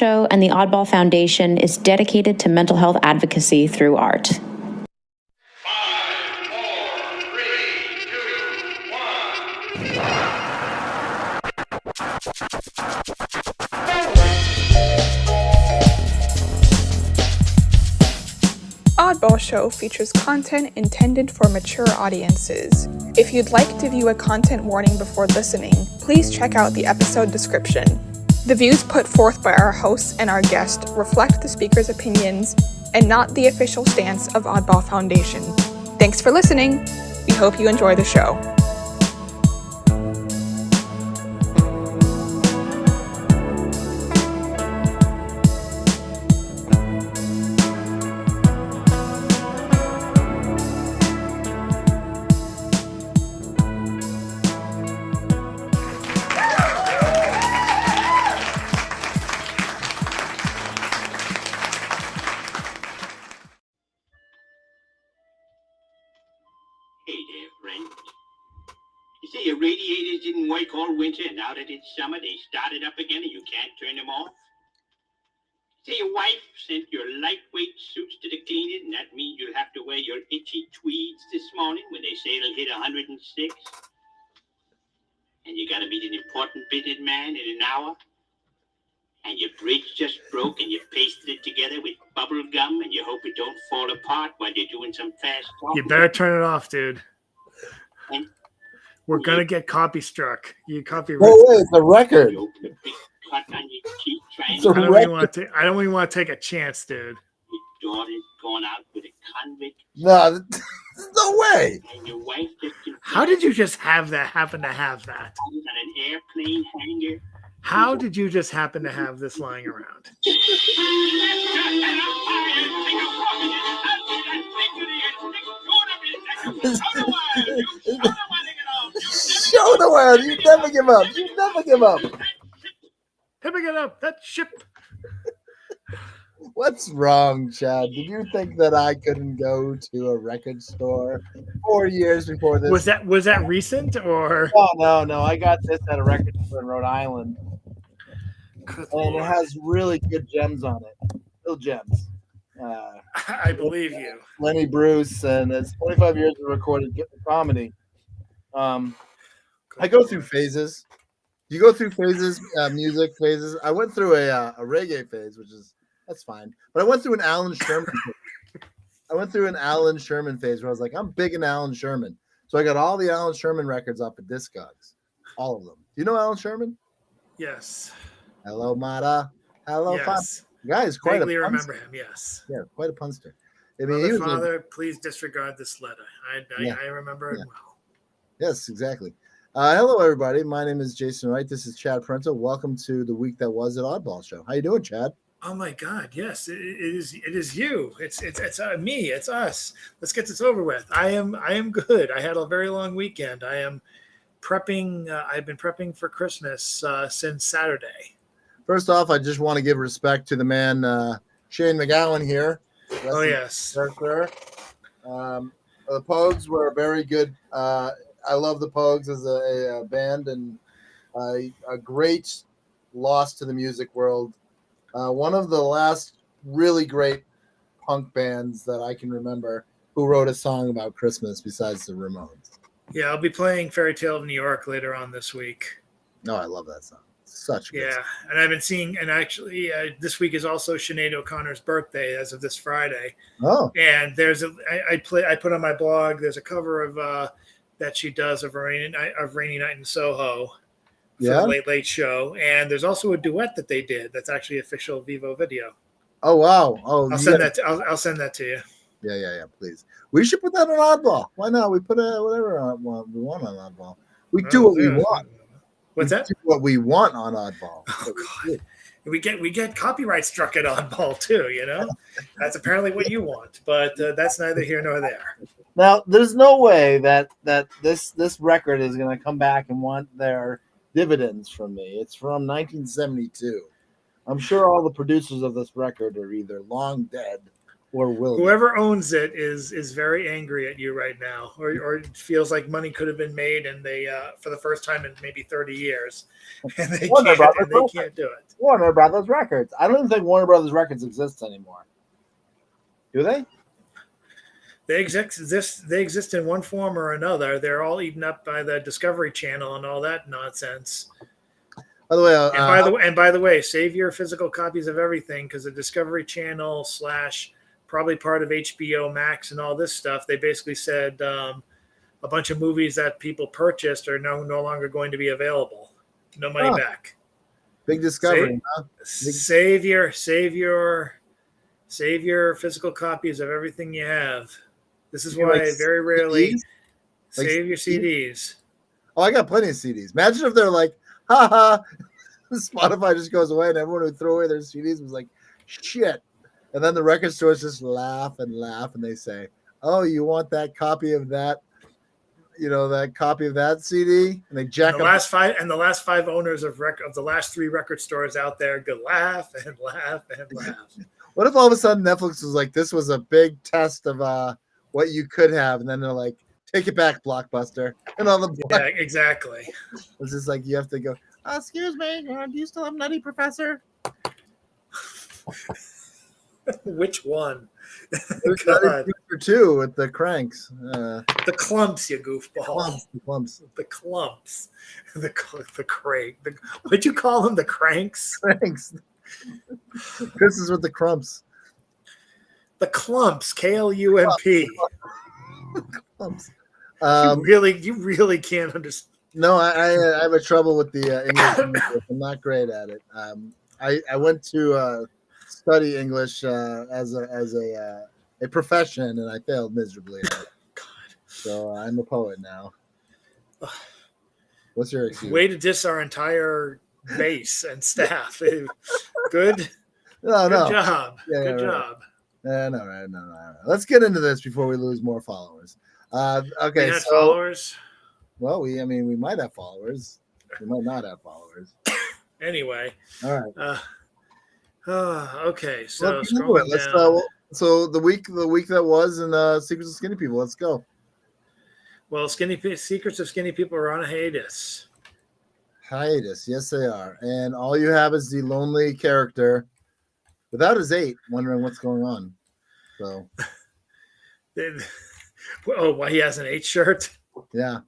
show and the Oddball Foundation is dedicated to mental health advocacy through art. 5, 4, 3, 2, 1. Oddball Show features content intended for mature audiences. If you'd like to view a content warning before listening, please check out the episode description. The views put forth by our hosts and our guest reflect the speaker's opinions and not the official stance of Oddball Foundation. Thanks for listening. We hope you enjoy the show. Hey there, friend. You say your radiators didn't work all winter, and now that it's summer, they started up again and you can't turn them off? Say your wife sent your lightweight suits to the cleaner, and that means you'll have to wear your itchy tweeds this morning when they say it'll hit 106? And you gotta meet an important business man in an hour? And your bridge just broke and you pasted it together with bubble gum and you hope it don't fall apart while you're doing some fast talk? You better turn it off, dude. And We're gonna get copy struck. You copy. Oh, wait, it's a record. you open a big cut on your cheek trying It's to a I don't record. even want to. I don't even want to take a chance, dude. your daughter's gone out with a convict No, no way. and your wife just How did you just happen to have that? on an airplane hangar. How did you just happen to have this lying around? Show the world. You never give up. You never give up. Pick it up. That ship. What's wrong, Chad? Did you think that I couldn't go to a record store 4 years before this? Was that recent or? No. I got this at a record store in Rhode Island, and it has really good gems on it. Real gems. I believe you. Lenny Bruce, and it's 25 years of recorded comedy. I go through phases. You go through phases, music phases. I went through a reggae phase, that's fine. But I went through an Alan Sherman phase. I went through an Alan Sherman phase where I was like, I'm big in Alan Sherman. So I got all the Alan Sherman records off of Discogs. All of them. Do you know Alan Sherman? Yes. Hello, Mata. Hello, Yes. Guy is quite Vaguely a punster. remember him. Yes. Yeah, quite a punster. I mean, Mother, he was Father, please disregard this letter. Yeah. I remember it Yeah. well. Yes, exactly. Hello, everybody. My name is Jason Wright. This is Chad Parental. Welcome to the week that was at Oddball Show. How you doing, Chad? Oh my God! Yes, it is you. It's me. It's us. Let's get this over with. I am good. I had a very long weekend. I am prepping. I've been prepping for Christmas since Saturday. First off, I just want to give respect to the man, Shane McGowan here. Oh yes. The Pogues were very good. I love the Pogues as a band, and a great loss to the music world. One of the last really great punk bands that I can remember who wrote a song about Christmas besides the Ramones. Yeah, I'll be playing Fairy Tale of New York later on this week. No, I love that song. Such a good song. And I've been seeing, and actually this week is also Sinead O'Connor's birthday as of this Friday. Oh, And there's I put on my blog. There's a cover of that she does of Rainy Night in Soho for yeah. the Late Late Show, and there's also a duet that they did that's actually official Vivo video. Oh, wow. Oh, I'll send that. I'll send that to you. Yeah. Please. We should put that on Oddball. Why not? We put whatever we want on Oddball. We do what we want. What's that? Do what we want on Oddball. Oh God. We get copyright struck at Oddball too. You know, that's apparently what you want, but that's neither here nor there. Now, there's no way that this record is going to come back and want their dividends from me. It's from 1972. I'm sure all the producers of this record are either long dead or will. Whoever owns it is very angry at you right now, or feels like money could have been made, and they for the first time in maybe 30 years, and they can't do it. Warner Brothers Records. I don't even think Warner Brothers Records exists anymore. Do they? They exist in one form or another. They're all eaten up by the Discovery Channel and all that nonsense. By the way, by the way, save your physical copies of everything, because the Discovery Channel / probably part of HBO Max and all this stuff. They basically said a bunch of movies that people purchased are no longer going to be available. No money back. Big discovery. Save your physical copies of everything you have. This is why I very rarely save your CDs. Oh, I got plenty of CDs. Imagine if they're like, haha, Spotify just goes away and everyone who threw away their CDs was like, shit. And then the record stores just laugh and they say, oh, you want that copy of that, that copy of that CD? And they jack the last five owners of the last 3 record stores out there go laugh and laugh and laugh. What if all of a sudden Netflix was like, this was a big test of what you could have, and then they're like, take it back, Blockbuster, and all the yeah, exactly. It's just like you have to go. Excuse me, do you still have Nutty Professor? Which one? There's Nutty Professor 2 with the cranks. The clumps, you goofball. The clumps. The clumps. The crank. What'd you call them? The cranks. Cranks. Chris is with the crumps. The clumps, KLUMP. Clumps. You really can't understand. No, I have a trouble with the English. I'm not great at it. I went to study English as a profession, and I failed miserably at it. God. So I'm a poet now. What's your excuse? Way to diss our entire base and staff. Good. No. Good job. Yeah, Good right. job. No. Let's get into this before we lose more followers. Okay, followers. Well, we might have followers. We might not have followers. Anyway. All right. Okay. So let's do it. So the week that was in Secrets of Skinny People. Let's go. Well, Secrets of Skinny People are on a hiatus. Yes, they are. And all you have is the lonely character without his 8, wondering what's going on. So, why he has an 8 shirt? Yeah.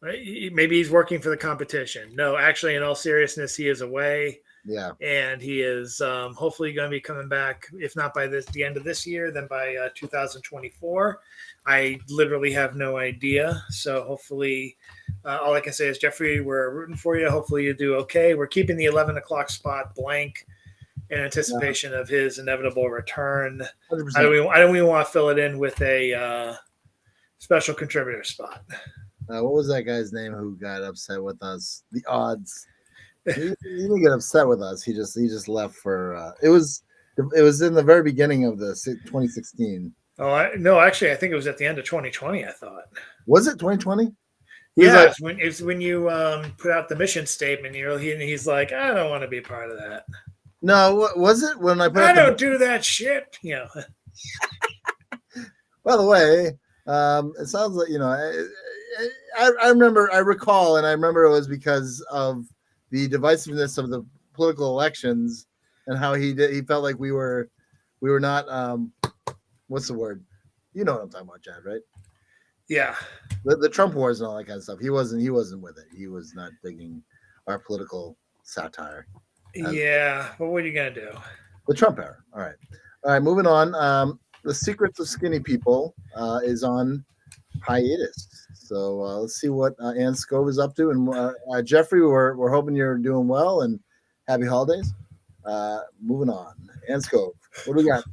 Maybe he's working for the competition. No, actually, in all seriousness, he is away. Yeah. And he is hopefully going to be coming back, if not by the end of this year, then by 2024. I literally have no idea. So hopefully, all I can say is, Jeffrey, we're rooting for you. Hopefully you do okay. We're keeping the 11 o'clock spot blank in anticipation of his inevitable return. 100%. I don't even want to fill it in with a special contributor spot. What was that guy's name who got upset with us? The Odds. He didn't get upset with us. He just left for. It was in the very beginning of the 2016. Oh no! Actually, I think it was at the end of 2020. I thought. Was it 2020? Yeah, it's when you put out the mission statement. He's like, I don't want to be part of that. No, was it when I put? I don't do that shit. By the way, it sounds like I recall it was because of the divisiveness of the political elections and how he felt like we were not what's the word? You know what I'm talking about, Chad, right? Yeah. The Trump wars and all that kind of stuff. He wasn't with it. He was not digging our political satire. Yeah, but what are you gonna do? The Trump era. All right. Moving on. The Secrets of Skinny People is on hiatus. So let's see what Ann Scove is up to. And Jeffrey, we're hoping you're doing well and happy holidays. Moving on. Ann Scove, what do we got?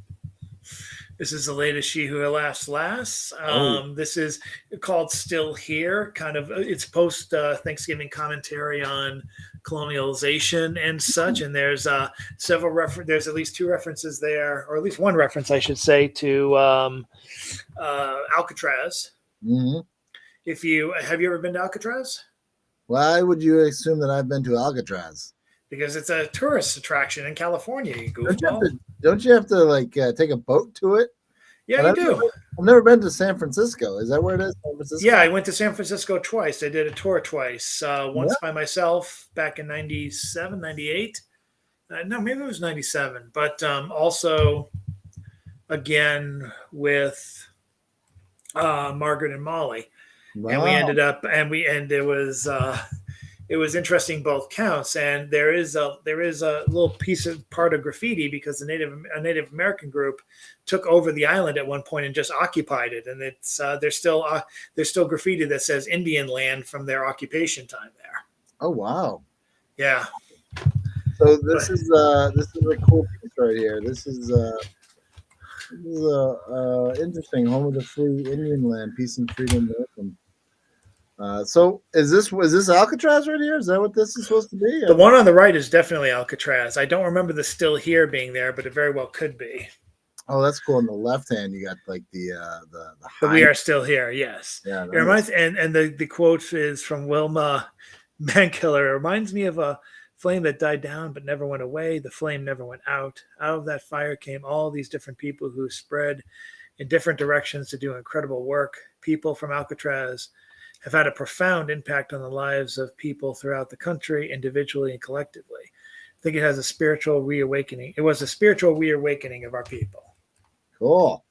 This is the latest She Who Laughs Last. Oh. This is called Still Here. Kind of, it's post Thanksgiving commentary on colonialization and such. And there's there's at least 2 references there, or at least 1 reference, I should say, to Alcatraz. Mm-hmm. Have you ever been to Alcatraz? Why would you assume that I've been to Alcatraz? because it's a tourist attraction in California. You goofball. Don't you have to like take a boat to it? Yeah, you do. I've never been to San Francisco. Is that where it is? San Francisco? Yeah, I went to San Francisco twice. I did a tour twice. Once by myself back in 97, 98. No, maybe it was 97. But also, again, with Margaret and Molly. Wow. And we ended up, and it was interesting both counts. And there is a little part of graffiti because a Native American group took over the island at one point and just occupied it. And it's there's still graffiti that says Indian land from their occupation time there. Oh wow! Yeah. So this is a cool piece right here. This is interesting. Home of the free Indian land, peace and freedom. Welcome. So was this Alcatraz right here? Is that what this is supposed to be? The one on the right is definitely Alcatraz. I don't remember the still here being there, but it very well could be. Oh, that's cool. On the left hand, you got like the We are still here. Yes. Yeah. It reminds, and the quote is from Wilma Mankiller. It reminds me of a flame that died down but never went away. The flame never went out. Out of that fire came all these different people who spread in different directions to do incredible work. People from Alcatraz have had a profound impact on the lives of people throughout the country, individually and collectively. I think it has a spiritual reawakening. It was a spiritual reawakening of our people. Cool.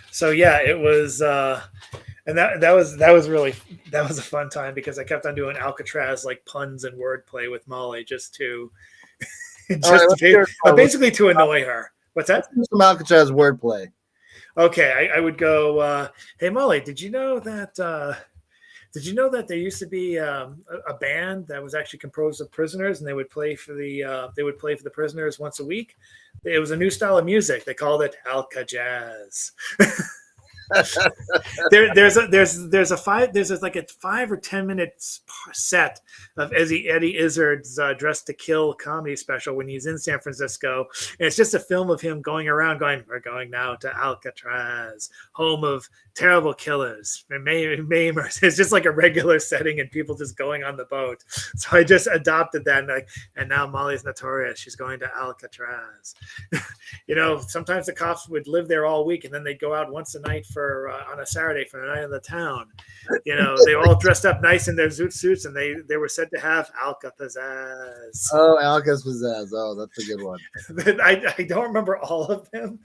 So yeah, it was, and that was a fun time because I kept on doing Alcatraz like puns and wordplay with Molly just to, basically to annoy her. What's that? Some Alcatraz wordplay. Okay, I would go. Hey Molly, did you know that there used to be a band that was actually composed of prisoners, and they would play for the prisoners once a week? It was a new style of music. They called it Alcatraz. there's like a 5 or 10 minutes set of Eddie Izzard's Dressed to Kill comedy special when he's in San Francisco, and it's just a film of him going around going, "We're going now to Alcatraz, home of terrible killers, maimers." It's just like a regular setting and people just going on the boat. So I just adopted that, and now Molly's notorious. She's going to Alcatraz. Sometimes the cops would live there all week and then they'd go out once a night on a Saturday for the night in the town. They all dressed up nice in their zoot suits, and they were said to have Alcatraz. Oh, Alcatraz. Oh, that's a good one. I don't remember all of them,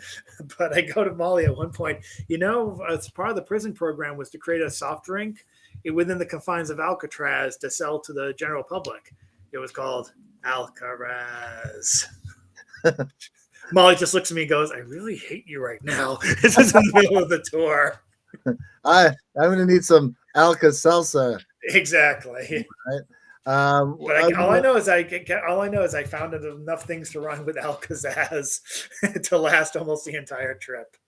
but I go to Molly at one point. As part of the prison program was to create a soft drink within the confines of Alcatraz to sell to the general public. It was called Alcaraz. Molly just looks at me and goes, "I really hate you right now." This is in the middle of the tour. I'm going to need some Alka-Seltzer. Exactly. Right. But all I know is I found enough things to run with Alcazaz to last almost the entire trip.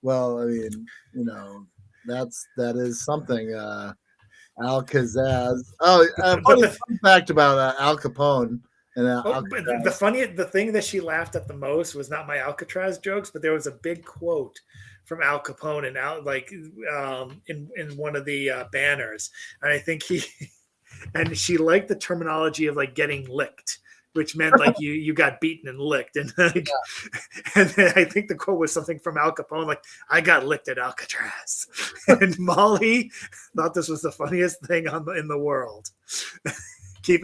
Well, I mean, that is something. Alcazaz. Oh, funny fun fact about Al Capone. But the thing that she laughed at the most was not my Alcatraz jokes, but there was a big quote from Al Capone in one of the banners, and I think and she liked the terminology of like getting licked, which meant like you got beaten and licked, and and then I think the quote was something from Al Capone like, "I got licked at Alcatraz," and Molly thought this was the funniest thing in the world. Keep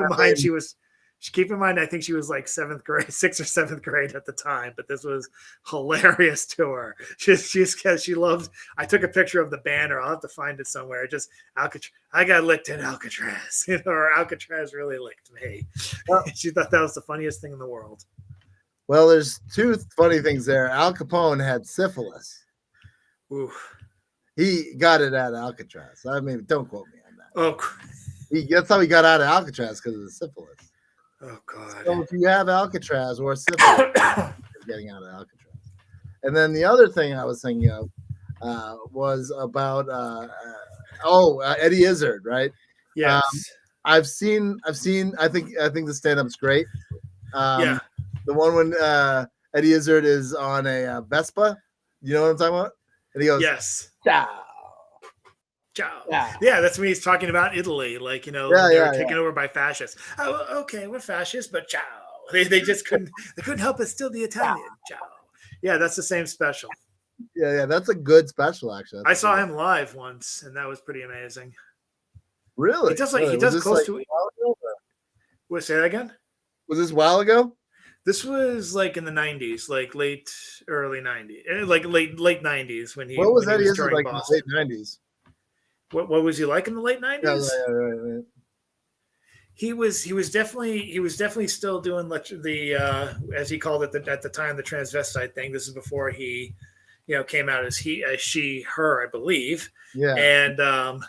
in mind, I think she was like 6th or 7th grade at the time, but this was hilarious to her. She loved. I took a picture of the banner. I'll have to find it somewhere. Just Alcatraz. I got licked at Alcatraz, or Alcatraz really licked me. She thought that was the funniest thing in the world. Well, there's two funny things there. Al Capone had syphilis. Ooh. He got it at Alcatraz. I mean, don't quote me on that. Oh, that's how he got out of Alcatraz, because of the syphilis. Oh God! So if you have Alcatraz or syphilis, you're getting out of Alcatraz. And then the other thing I was thinking of was about Eddie Izzard, right? Yes. I've seen. I think the stand-up's great. Yeah. The one when Eddie Izzard is on a Vespa. You know what I'm talking about? And he goes, "Yes, ciao." Ciao. Yeah. Yeah, that's when he's talking about Italy, like, Yeah, they were yeah, taken over by fascists. Oh, okay, we're fascists, but ciao. They just couldn't help but still be Italian. Ciao. Yeah, that's the same special. yeah. That's a good special, actually. I That's a saw good him live once, and that was pretty amazing. one. Really? He does Really? Was this close like to. a while ago, or- What, say that again? Was this a while ago? This was like in the '90s, like early '90s, like late '90s when he What was that? He was is touring like in the Boston. late 90s. What was he like in the late Yeah, '90s? right. He was definitely still doing the as he called it at the time, the transvestite thing. This is before he came out as she her, I believe. Yeah. And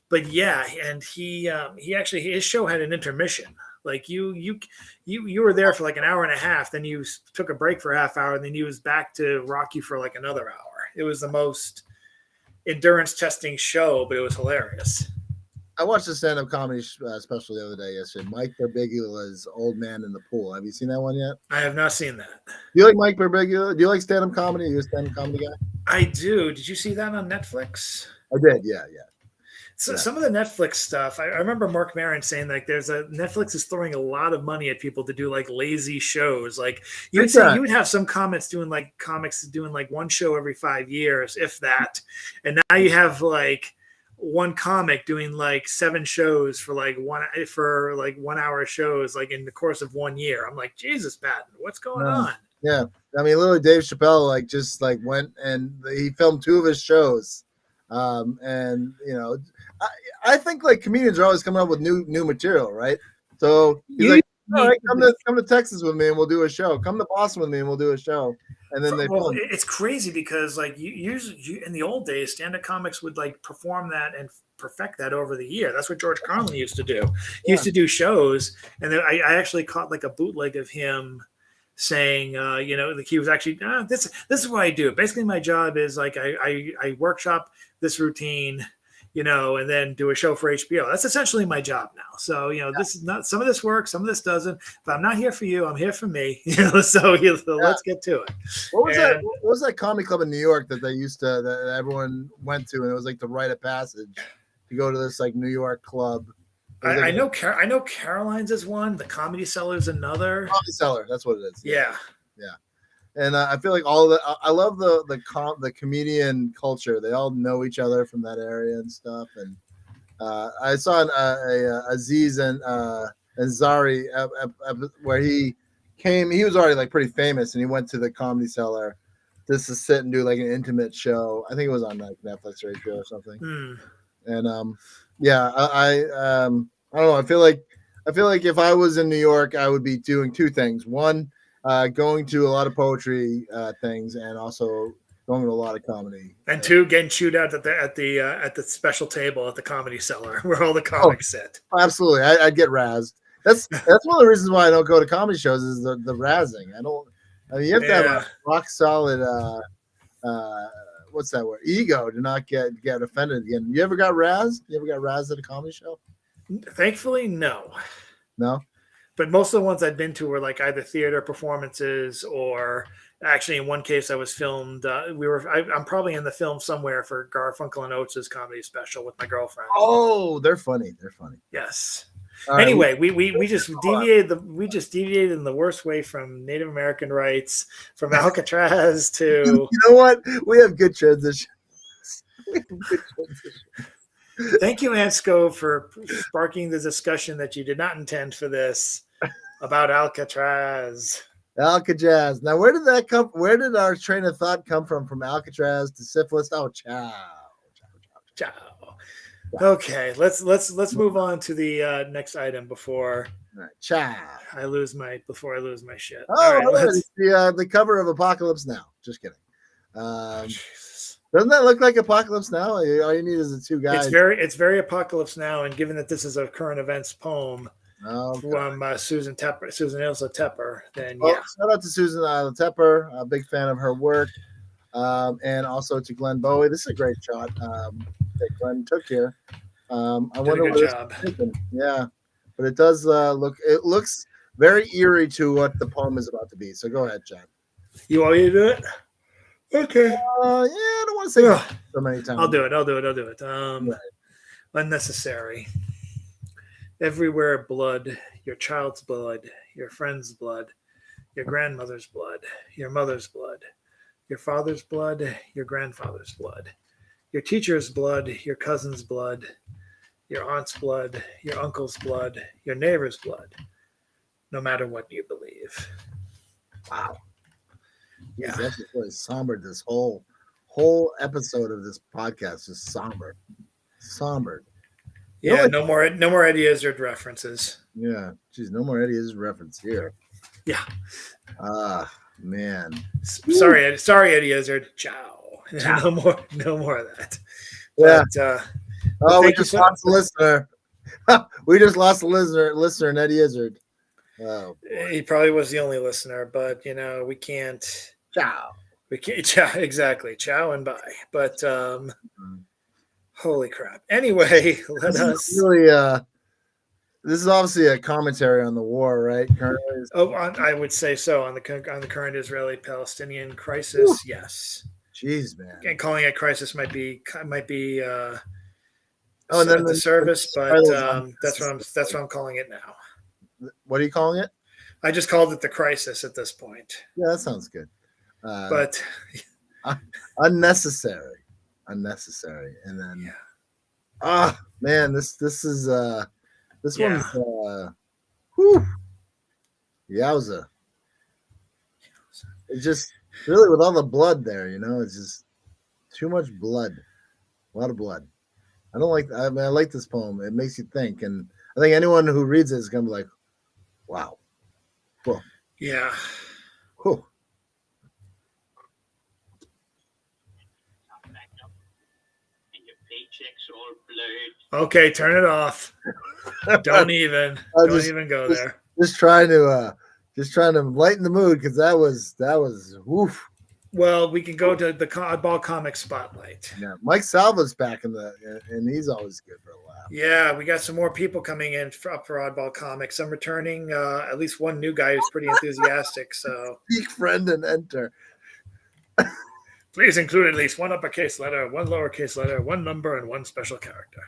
but yeah, and he actually, his show had an intermission. Like you were there for like an hour and a half, then you took a break for a half hour, and then he was back to rock you for like another hour. It was the most endurance testing show, but it was hilarious. I watched a stand-up comedy special the other day yesterday. Mike Birbigula's Old Man in the Pool. Have you seen that one yet? I have not seen that. Do you like Mike Birbigula? Do you like stand-up comedy? Are you a stand-up comedy guy? I do. Did you see that on Netflix? I did, yeah. So some of the Netflix stuff, I remember Mark Maron saying like Netflix is throwing a lot of money at people to do like lazy shows. Like you would have some comics doing like one show every 5 years, if that. And now you have like one comic doing like 7 shows for like 1 hour shows, like in the course of 1 year. I'm like, Jesus, Patton, what's going on? Yeah. I mean, literally Dave Chappelle like just like went and he filmed 2 of his shows. And I think like comedians are always coming up with new material, right? So he's like, all right, come to Texas with me and we'll do a show. Come to Boston with me and we'll do a show. And then it's crazy because like you in the old days, stand-up comics would like perform that and perfect that over the year. That's what George Carlin used to do. He used to do shows, and then I actually caught like a bootleg of him saying, like he was actually this is what I do. Basically, my job is like I workshop this routine, and then do a show for HBO. That's essentially my job now. So, this is not, some of this works, some of this doesn't, but I'm not here for you. I'm here for me, so let's get to it. What was that comedy club in New York that they used to, that everyone went to, and it was like the rite of passage to go to this like New York club? I know Caroline's is one. The Comedy Cellar is another. Comedy Cellar, that's what it is. Yeah. And I feel like all of I love the comedian culture. They all know each other from that area and stuff. And I saw Aziz and Zari where he came. He was already like pretty famous, and he went to the Comedy Cellar just to sit and do like an intimate show. I think it was on like Netflix or HBO or something. And I don't know. I feel like if I was in New York, I would be doing 2 things. One, going to a lot of poetry things, and also going to a lot of comedy. And 2, getting chewed out at the special table at the Comedy Cellar where all the comics sit. Absolutely, I'd get razzed. That's one of the reasons why I don't go to comedy shows is the razzing. I mean, you have to have a rock solid what's that word? Ego to not get offended again. You ever got razzed? You ever got razzed at a comedy show? Thankfully, no. No. But most of the ones I've been to were like either theater performances, or actually in one case I was filmed. I'm probably in the film somewhere for Garfunkel and Oates' comedy special with my girlfriend. Oh, they're funny. Yes. All right. Anyway, we just deviated in the worst way from Native American rights, from Alcatraz to. You know what? We have good transition. Thank you, Ansco, for sparking the discussion that you did not intend for this about Alcatraz. Alcatraz. Now, where did that come? Where did our train of thought come from Alcatraz to syphilis? Oh, ciao. Okay, let's move on to the next item before ciao. I lose my shit. Oh, all right, it's the cover of Apocalypse Now. Just kidding. Doesn't that look like Apocalypse Now? All you need is the 2 guys. It's very Apocalypse Now, and given that this is a current events poem from Susan Ilsa Tepper, then shout out to Susan Ilsa Tepper. A big fan of her work, and also to Glenn Bowie. This is a great shot that Glenn took here. I wonder what it's taken. Yeah, but it does look. It looks very eerie to what the poem is about to be. So go ahead, John. You want me to do it? Okay. I don't want to say Ugh. so many times. I'll do it. Unnecessary. Everywhere blood, your child's blood, your friend's blood, your grandmother's blood, your mother's blood, your father's blood, your grandfather's blood, your teacher's blood, your cousin's blood, your aunt's blood, your uncle's blood, your neighbor's blood, no matter what you believe. Wow. Yeah. That's just really somber. This whole episode of this podcast is somber. You know, Yeah, like- no more Eddie Izzard references. Yeah. Geez, no more Eddie Izzard reference here. Yeah. Man. Sorry, Eddie Izzard. Ciao. No more of that. Yeah. But We thank you just lost a listener. We just lost a listener in Eddie Izzard. Oh, boy. He probably was the only listener, but we can't. Ciao. We can't. Ciao, exactly. Ciao and bye. But holy crap. Anyway, let us. Really, this is obviously a commentary on the war, right? Currently, I would say so on the current Israeli-Palestinian crisis. Whew. Yes. Jeez, man. And calling it crisis might be and then the service, but that's what I'm calling it now. What are you calling it? I just called it the crisis at this point. Yeah, that sounds good. But unnecessary, and then man, this is this one's whew, yowza. It just really with all the blood there, it's just too much blood, a lot of blood. I don't like. I like this poem. It makes you think, and I think anyone who reads it is gonna be like, "Wow, cool, yeah." cool." And your paychecks all blurred. Okay, turn it off. Don't even go there. Just trying to lighten the mood because that was woof. Well, we can go to the Oddball Comic Spotlight. Yeah, Mike Salva's back and he's always good for a laugh. Yeah, we got some more people coming in for Oddball Comics. I'm returning at least one new guy who's pretty enthusiastic. So Speak, friend, and enter. please include at least one uppercase letter, one lowercase letter, one number, and one special character.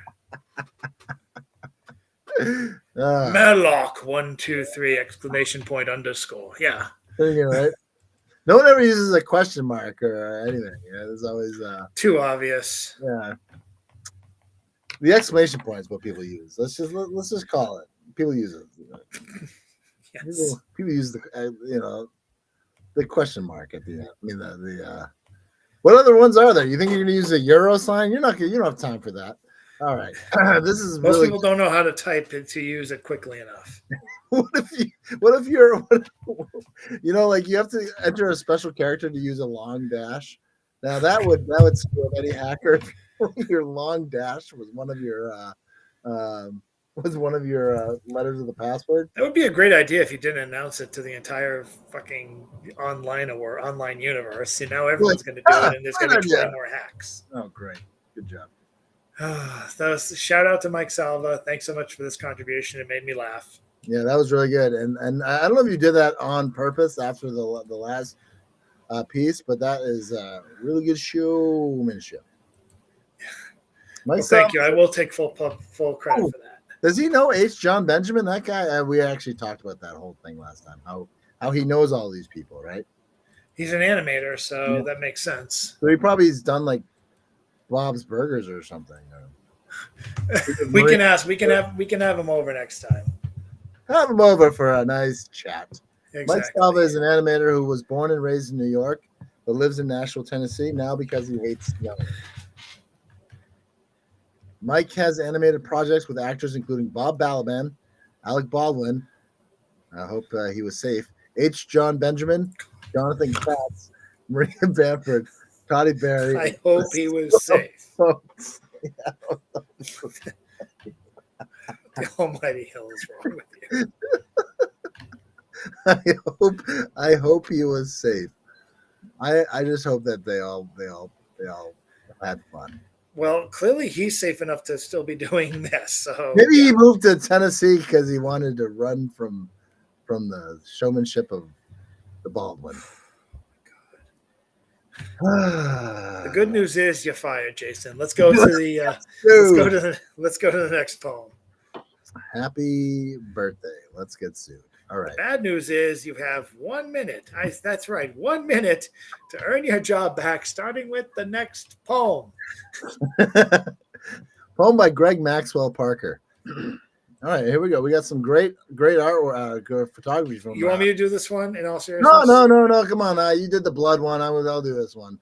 Madlock 123 exclamation point underscore. Yeah. Right? No one ever uses a question mark or anything. There's always Too obvious. yeah. The exclamation point is what people use. Let's just call it. People use it. Yes. People use the the question mark at the end. I mean the what other ones are there? You think you're gonna use a euro sign? You don't have time for that. All right. This is Most really people don't know how to type it to use it quickly enough. what if you're like you have to enter a special character to use a long dash. Now that would screw up any hacker if your long dash was one of your letters of the password. That would be a great idea if you didn't announce it to the entire fucking online universe. Now everyone's going to do it, and there's going to be 20 more hacks. Oh, great. Good job. That was a shout out to Mike Salva. Thanks so much for this contribution. It made me laugh. Yeah, that was really good. And I don't know if you did that on purpose after the last piece, but that is a really good showmanship. Well, thank you. I will take full credit for that. Does he know H. John Benjamin? That guy, we actually talked about that whole thing last time. How he knows all these people, right? He's an animator, so that makes sense. So he probably has done like Bob's Burgers or something. We can have him over next time. Have him over for a nice chat. Exactly. Mike Salva is an animator who was born and raised in New York, but lives in Nashville, Tennessee now because he hates yelling. Mike has animated projects with actors including Bob Balaban, Alec Baldwin. I hope he was safe. H. John Benjamin, Jonathan Katz, Maria Bamford, Toddy Berry. I hope he was safe. The almighty hell is wrong with you. I hope he was safe. I just hope that they all had fun. Well, clearly he's safe enough to still be doing this. So maybe he moved to Tennessee because he wanted to run from the showmanship of the Baldwin. The good news is you're fired, Jason. Let's go to the let's go to the next poem. Happy birthday. Let's get sued. All right. Bad news is you have 1 minute. That's right, 1 minute to earn your job back, starting with the next poem. Poem by Greg Maxwell Parker. All right, here we go. We got some great art photography from. You want me to do this one in all seriousness? No. Come on. You did the blood one. I'll do this one.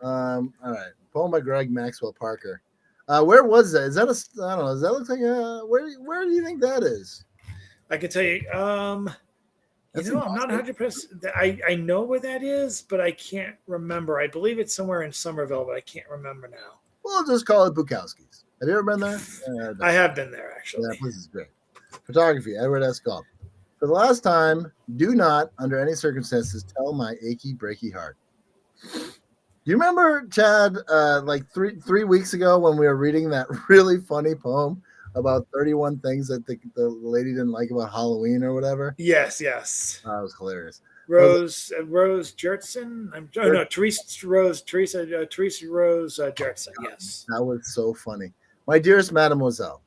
All right. Poem by Greg Maxwell Parker. Where was that? Is that I don't know. Does that look like where do you think that is? I can tell you. I'm not 100%. I know where that is, but I can't remember. I believe it's somewhere in Somerville, but I can't remember now. We'll just call it Bukowski's. Have you ever been there? I have been there, actually. Yeah, that place is great. Photography, Edward S. Galt. For the last time, do not, under any circumstances, tell my achy, breaky heart. Do you remember, Chad, like three weeks ago when we were reading that really funny poem about 31 things that the lady didn't like about Halloween or whatever? Yes. That was hilarious. Rose Jertson. Teresa Rose Jertson. Yes, that was so funny. My dearest Mademoiselle,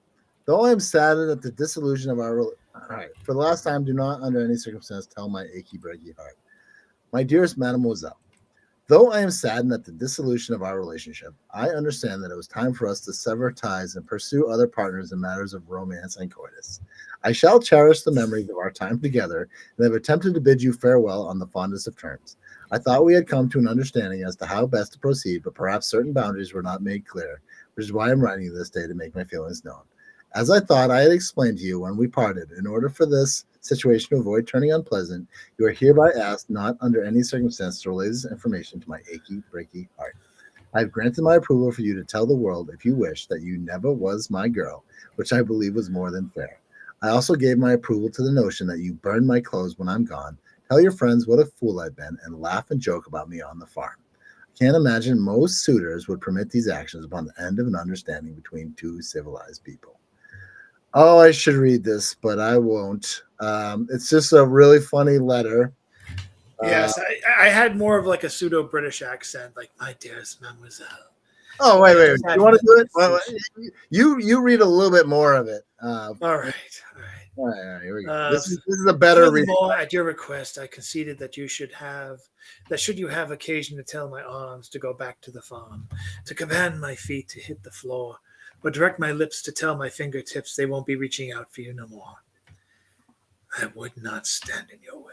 though I am saddened at the disillusion of our. All right, for the last time, do not, under any circumstance, tell my achy, breaky heart. My dearest Mademoiselle, though I am saddened at the dissolution of our relationship, I understand that it was time for us to sever ties and pursue other partners in matters of romance and coitus. I shall cherish the memories of our time together and have attempted to bid you farewell on the fondest of terms. I thought we had come to an understanding as to how best to proceed, but perhaps certain boundaries were not made clear, which is why I'm writing this day to make my feelings known. As I thought I had explained to you when we parted, in order for this situation to avoid turning unpleasant, you are hereby asked not under any circumstance to relay this information to my achy, breaky heart. I have granted my approval for you to tell the world, if you wish, that you never was my girl, which I believe was more than fair. I also gave my approval to the notion that you burn my clothes when I'm gone, tell your friends what a fool I've been, and laugh and joke about me on the farm. I can't imagine most suitors would permit these actions upon the end of an understanding between two civilized people. Oh, I should read this, but I won't. It's just a really funny letter. Yes, I had more of like a pseudo British accent, like my dearest mademoiselle. Oh, wait. You want to do it? Well, you read a little bit more of it. All right. Here we go. This is a better read. At your request, I conceded that should you have occasion to tell my arms to go back to the farm, to command my feet to hit the floor, or direct my lips to tell my fingertips they won't be reaching out for you no more, I would not stand in your way.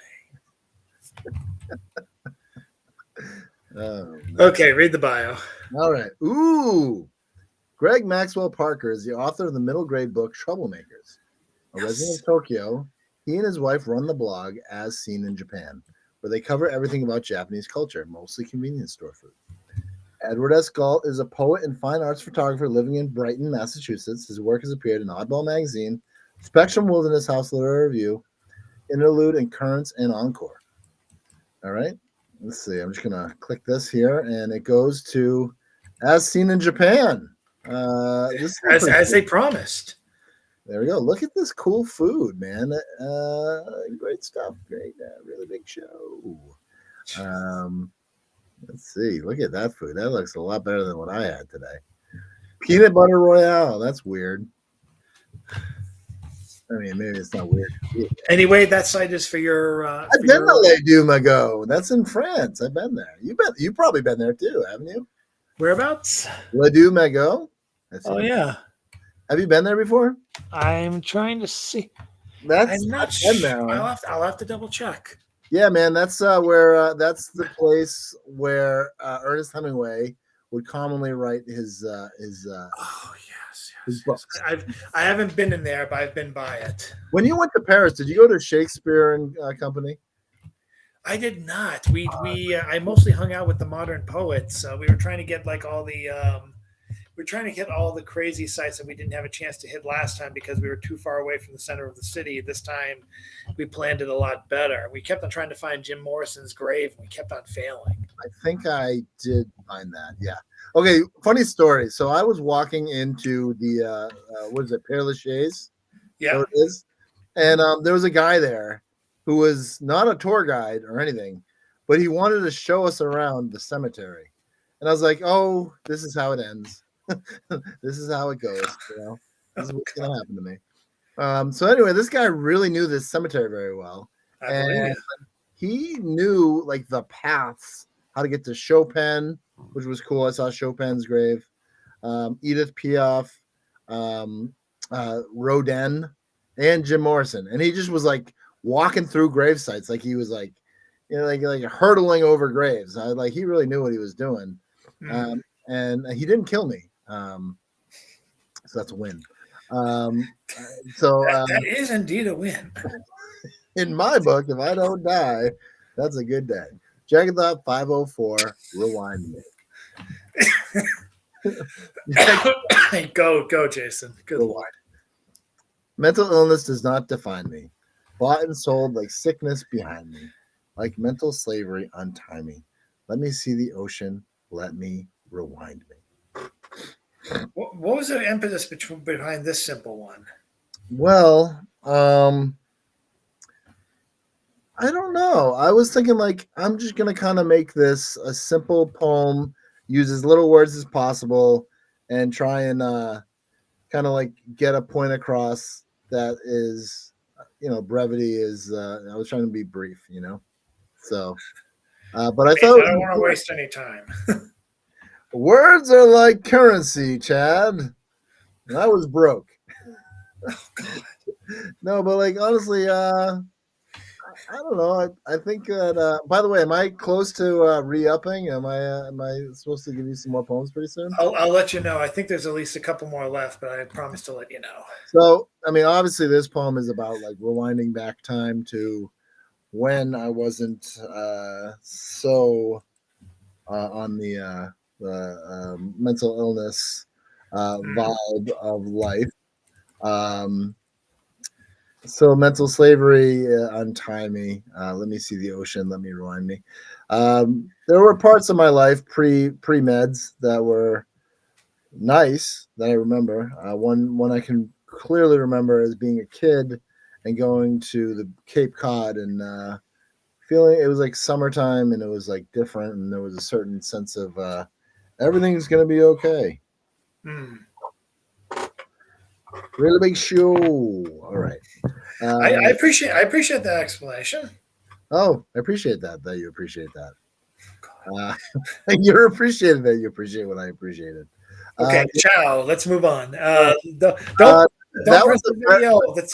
Okay, read the bio. All right. Ooh. Greg Maxwell Parker is the author of the middle grade book Troublemakers. A resident of Tokyo, he and his wife run the blog As Seen in Japan, where they cover everything about Japanese culture, mostly convenience store food. Edward S. Galt is a poet and fine arts photographer living in Brighton, Massachusetts. His work has appeared in Oddball magazine, Spectrum Wilderness House Literary Review, Interlude, and Currents, and Encore. All right. Let's see. I'm just going to click this here, and it goes to As Seen in Japan. As they promised. There we go. Look at this cool food, man. Great stuff. Great. Really big show. Let's see. Look at that food. That looks a lot better than what I had today. Peanut butter royale. That's weird. I mean, maybe it's not weird. Anyway, that site is for your. I've been to Les Deux Magots. That's in France. I've been there. You've probably been there too, haven't you? Whereabouts? Les Deux Magots. Oh yeah. Have you been there before? I'm trying to see. I'm not sure. I'll have to double check. Yeah, man. That's where. That's the place where Ernest Hemingway would commonly write his. Oh yes. His books. I haven't been in there, but I've been by it. When you went to Paris, did you go to Shakespeare and Company? I did not. I mostly hung out with the modern poets. We were trying to get like all the. We're trying to hit all the crazy sites that we didn't have a chance to hit last time because we were too far away from the center of the city. This time, we planned it a lot better. We kept on trying to find Jim Morrison's grave, and we kept on failing. I think I did find that. Yeah. Okay. Funny story. So I was walking into the what is it, Père Lachaise? Yeah. It is. And there was a guy there who was not a tour guide or anything, but he wanted to show us around the cemetery. And I was like, oh, this is how it ends. This is how it goes. This is what's going to happen to me. So anyway, this guy really knew this cemetery very well. I believe And you. he knew like the paths, how to get to Chopin, which was cool. I saw Chopin's grave, Edith Piaf, Rodin, and Jim Morrison. And he just was like walking through grave sites, like he was like, like hurtling over graves. Like he really knew what he was doing, and he didn't kill me. So that's a win. That is indeed a win. In my book, if I don't die, that's a good day. Jagged Thought 504, rewind me. Go, Jason. Good Lord. Mental illness does not define me. Bought and sold like sickness behind me. Like mental slavery, untie me. Let me see the ocean. Let me rewind me. What was the impetus behind this simple one? Well, I don't know. I was thinking like I'm just gonna kind of make this a simple poem, use as little words as possible, and try and kind of like get a point across that is, brevity is. I was trying to be brief, So, but I thought I don't want to waste any time. words are like currency, Chad. And I was broke. Oh, God. No, but like honestly, I don't know. I think that. By the way, am I close to re-upping? Am I supposed to give you some more poems pretty soon? I'll let you know. I think there's at least a couple more left, but I promise to let you know. So, I mean, obviously, this poem is about like rewinding back time to when I wasn't so on the mental illness vibe of life. So mental slavery, untie me. Let me see the ocean. Let me rewind me. There were parts of my life pre meds that were nice that I remember. One I can clearly remember as being a kid and going to the Cape Cod and feeling it was like summertime and it was like different and there was a certain sense of everything's gonna be okay. Really big show. All right. I appreciate that explanation. Oh, I appreciate that you appreciate that. You're appreciated that you appreciate what I appreciated. Okay, ciao. Let's move on. Don't that press was the video. The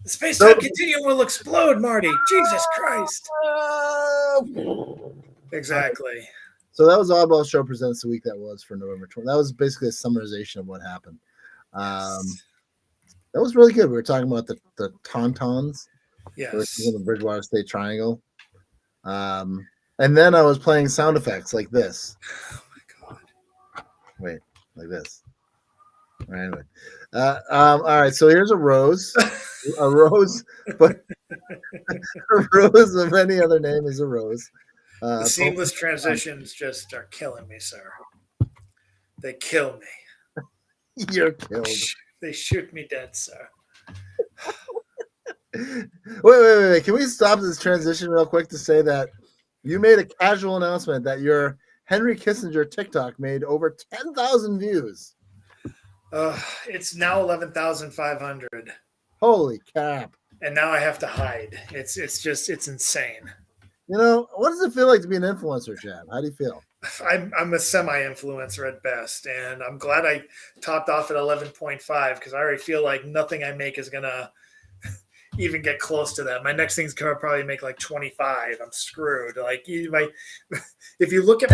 space-time continuum will explode, Marty. Jesus Christ. Exactly. So that was Oddball Show Presents the week that was for November 20th. That was basically a summarization of what happened. That was really good. We were talking about the Tauntauns. Yes. In the Bridgewater State Triangle. And then I was playing sound effects like this. Oh my God. Wait, like this. All right, anyway. All right, so here's a rose. A rose, but a rose of any other name is a rose. The seamless transitions just are killing me, sir. They kill me. You're killed. They shoot me dead, sir. Wait. Can we stop this transition real quick to say that you made a casual announcement that your Henry Kissinger TikTok made over 10,000 views? It's now 11,500. Holy crap. And now I have to hide. It's insane. What does it feel like to be an influencer, Chad? How do you feel? I'm a semi-influencer at best, and I'm glad I topped off at 11.5 because I already feel like nothing I make is gonna even get close to that. My next thing's gonna probably make like 25. I'm screwed. Like if you look at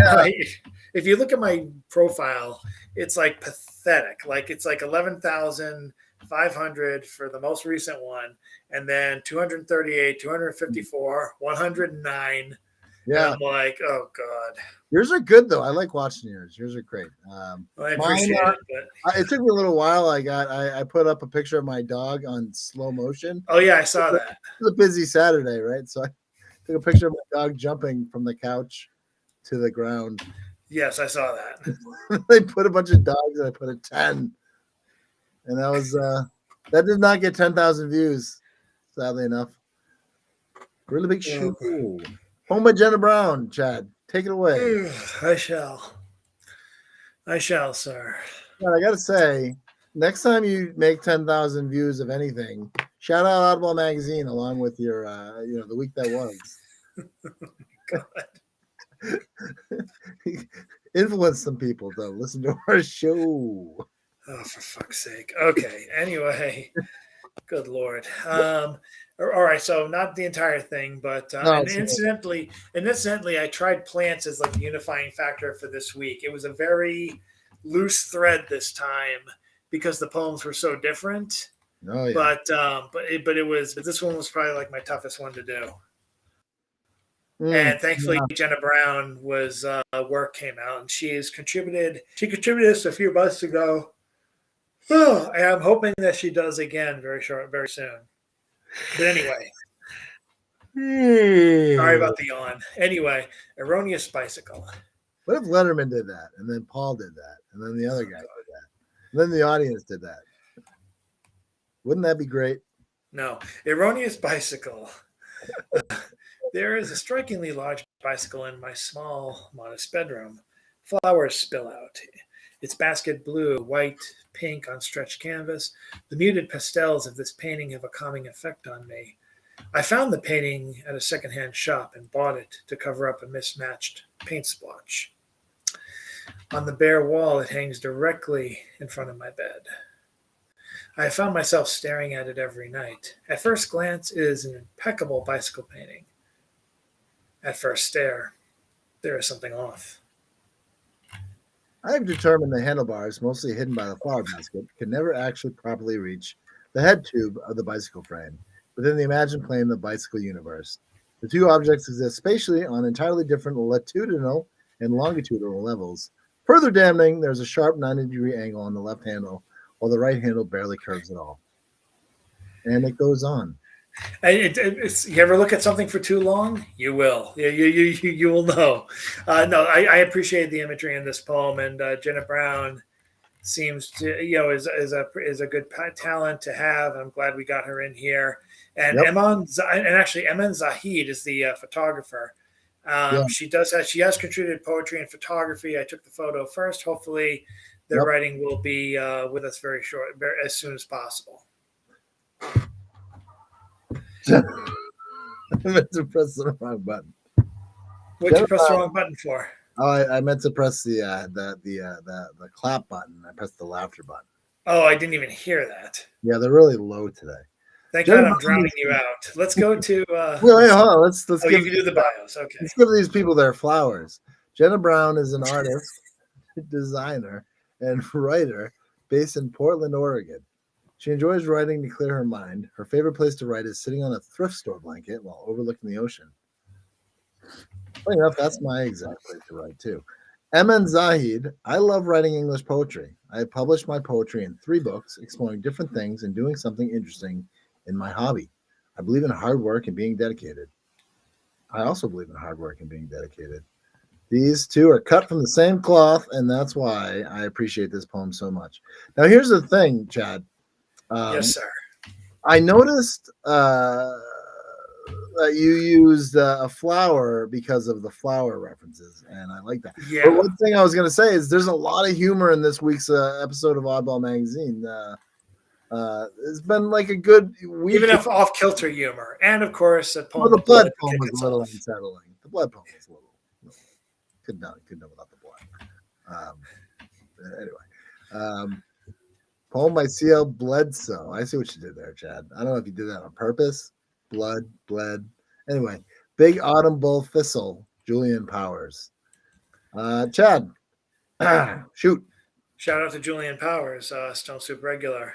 my profile, it's like pathetic. Like it's like 11,500 for the most recent one, and then 238, 254, 109. Yeah. And I'm like, oh God. Yours are good though. I like watching yours. Yours are great. Well, I appreciate it. But... It took me a little while. I put up a picture of my dog on slow motion. Oh yeah, I saw that. It was a busy Saturday, right? So I took a picture of my dog jumping from the couch to the ground. Yes, I saw that. They put a bunch of dogs and I put a 10. And that was that did not get 10,000 views, sadly enough. Really big shoe. Home by Jenna Brown, Chad. Take it away. I shall. I shall, sir. Chad, I gotta say, next time you make 10,000 views of anything, shout out Oddball Magazine along with your, the week that was. Influence some people though. Listen to our show. Oh, for fuck's sake. Okay. Anyway, good Lord. All right. So not the entire thing, but No, and it's- incidentally, I tried plants as like the unifying factor for this week. It was a very loose thread this time because the poems were so different. Oh yeah. But this one was probably like my toughest one to do. And thankfully, Jenna Brown was work came out, and she contributed this a few months ago. Oh, and I'm hoping that she does again very soon. But anyway, sorry about the yawn. Anyway, erroneous bicycle. What if Letterman did that, and then Paul did that, and then the other guy did that, and then the audience did that? Wouldn't that be great? No, erroneous bicycle. There is a strikingly large bicycle in my small, modest bedroom. Flowers spill out. Its basket blue, white, pink on stretched canvas. The muted pastels of this painting have a calming effect on me. I found the painting at a secondhand shop and bought it to cover up a mismatched paint splotch. On the bare wall, it hangs directly in front of my bed. I have found myself staring at it every night. At first glance, it is an impeccable bicycle painting. At first stare, there is something off. I have determined the handlebars, mostly hidden by the flower basket, can never actually properly reach the head tube of the bicycle frame within the imagined plane of the bicycle universe. The two objects exist spatially on entirely different latitudinal and longitudinal levels. Further damning, there's a sharp 90-degree angle on the left handle, while the right handle barely curves at all. And it goes on. You ever look at something for too long? You will. You will know. No, I appreciate the imagery in this poem, and Jenna Brown seems to is a good talent to have. I'm glad we got her in here. And Yep. Eman Zahid is the photographer. She has contributed poetry and photography. I took the photo first. Hopefully, their writing will be with us very as soon as possible. I meant to press the wrong button. What'd you press the wrong button for? Oh, I meant to press the clap button. I pressed the laughter button. Oh, I didn't even hear that. Yeah, they're really low today. Thank God I'm drowning you out. Let's go to. Wait, hold on. Let's you can do the bios. Okay. Let's give these people their flowers. Jenna Brown is an artist, designer, and writer based in Portland, Oregon. She enjoys writing to clear her mind. Her favorite place to write is sitting on a thrift store blanket while overlooking the ocean. Funny enough, that's my exact place to write too. Eman Zahid, I love writing English poetry. I have published my poetry in 3 books, exploring different things and doing something interesting in my hobby. I believe in hard work and being dedicated. I also believe in hard work and being dedicated. These two are cut from the same cloth, and that's why I appreciate this poem so much. Now, here's the thing, Chad. Yes, sir. I noticed that you used a flower because of the flower references, and I like that. Yeah. But one thing I was going to say is there's a lot of humor in this week's episode of Oddball Magazine. It's been like a good week. Even if off-kilter humor. And, of course, the poem. Well, the blood poem was a little unsettling. The blood poem was a little. Couldn't know without the blood. Anyway. Poem by C.L. Bledsoe. I see what you did there, Chad. I don't know if you did that on purpose. Bled. Anyway, Big Autumn Bull Thistle, Julian Powers. Chad, shoot. Shout out to Julian Powers, Stone Soup regular.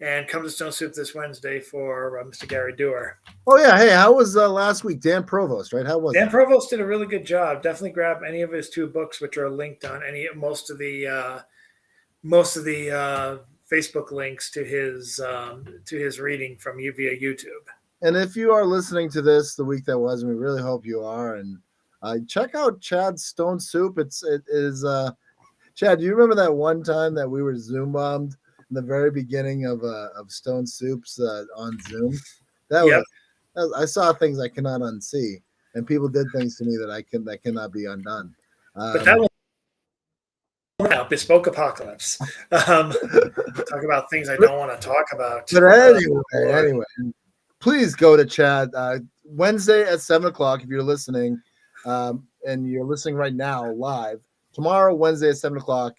And come to Stone Soup this Wednesday for Mr. Gary Dewar. Oh, yeah. Hey, how was last week? Dan Provost, right? How was Dan that? Provost did a really good job. Definitely grab any of his 2 books, which are linked on most of the Facebook links to his reading from via YouTube. And if you are listening to this the week that was, and we really hope you are, and check out Chad's Stone Soup. It is Chad. Do you remember that one time that we were Zoom bombed in the very beginning of Stone Soups on Zoom? That was I saw things I cannot unsee. and people did things to me that cannot be undone. But that will now bespoke apocalypse. Talk about things I don't want to talk about. But anyway, please go to Chad Wednesday at 7:00 if you're listening, and you're listening right now live. Tomorrow, Wednesday at 7:00,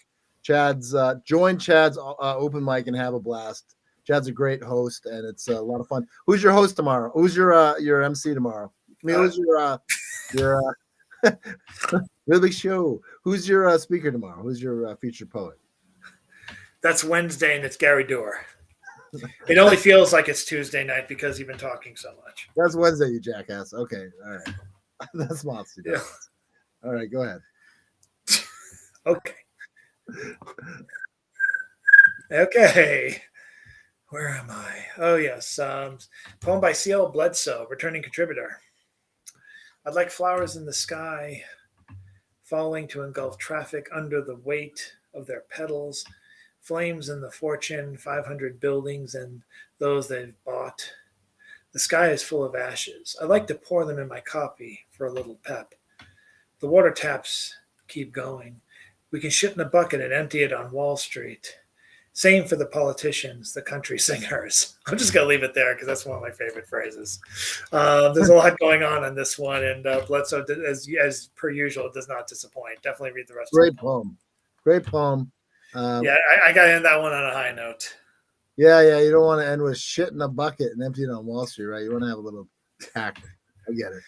join Chad's open mic and have a blast. Chad's a great host, and it's a lot of fun. Who's your host tomorrow? Who's your MC tomorrow? I mean, who's your really big show? Who's your speaker tomorrow? Who's your featured poet? That's Wednesday, and it's Gary Dorr. It only feels like it's Tuesday night because you've been talking so much. That's Wednesday, you jackass. Okay, all right. That's monster. Yeah. All right, go ahead. Okay. Okay. Where am I? Oh, yes. Poem by C.L. Bledsoe, returning contributor. I'd like flowers in the sky, falling to engulf traffic under the weight of their petals, flames in the Fortune 500 buildings and those they've bought. The sky is full of ashes. I like to pour them in my coffee for a little pep. The water taps keep going. We can shit in a bucket and empty it on Wall Street. Same for the politicians, the country singers. I'm just going to leave it there because that's one of my favorite phrases. There's a lot going on in this one, and Bledsoe, as per usual, does not disappoint. Definitely read the rest Great of the poem. Great poem. Yeah, I got to end that one on a high note. Yeah. You don't want to end with shit in a bucket and empty it on Wall Street, right? You want to have a little tact. I get it.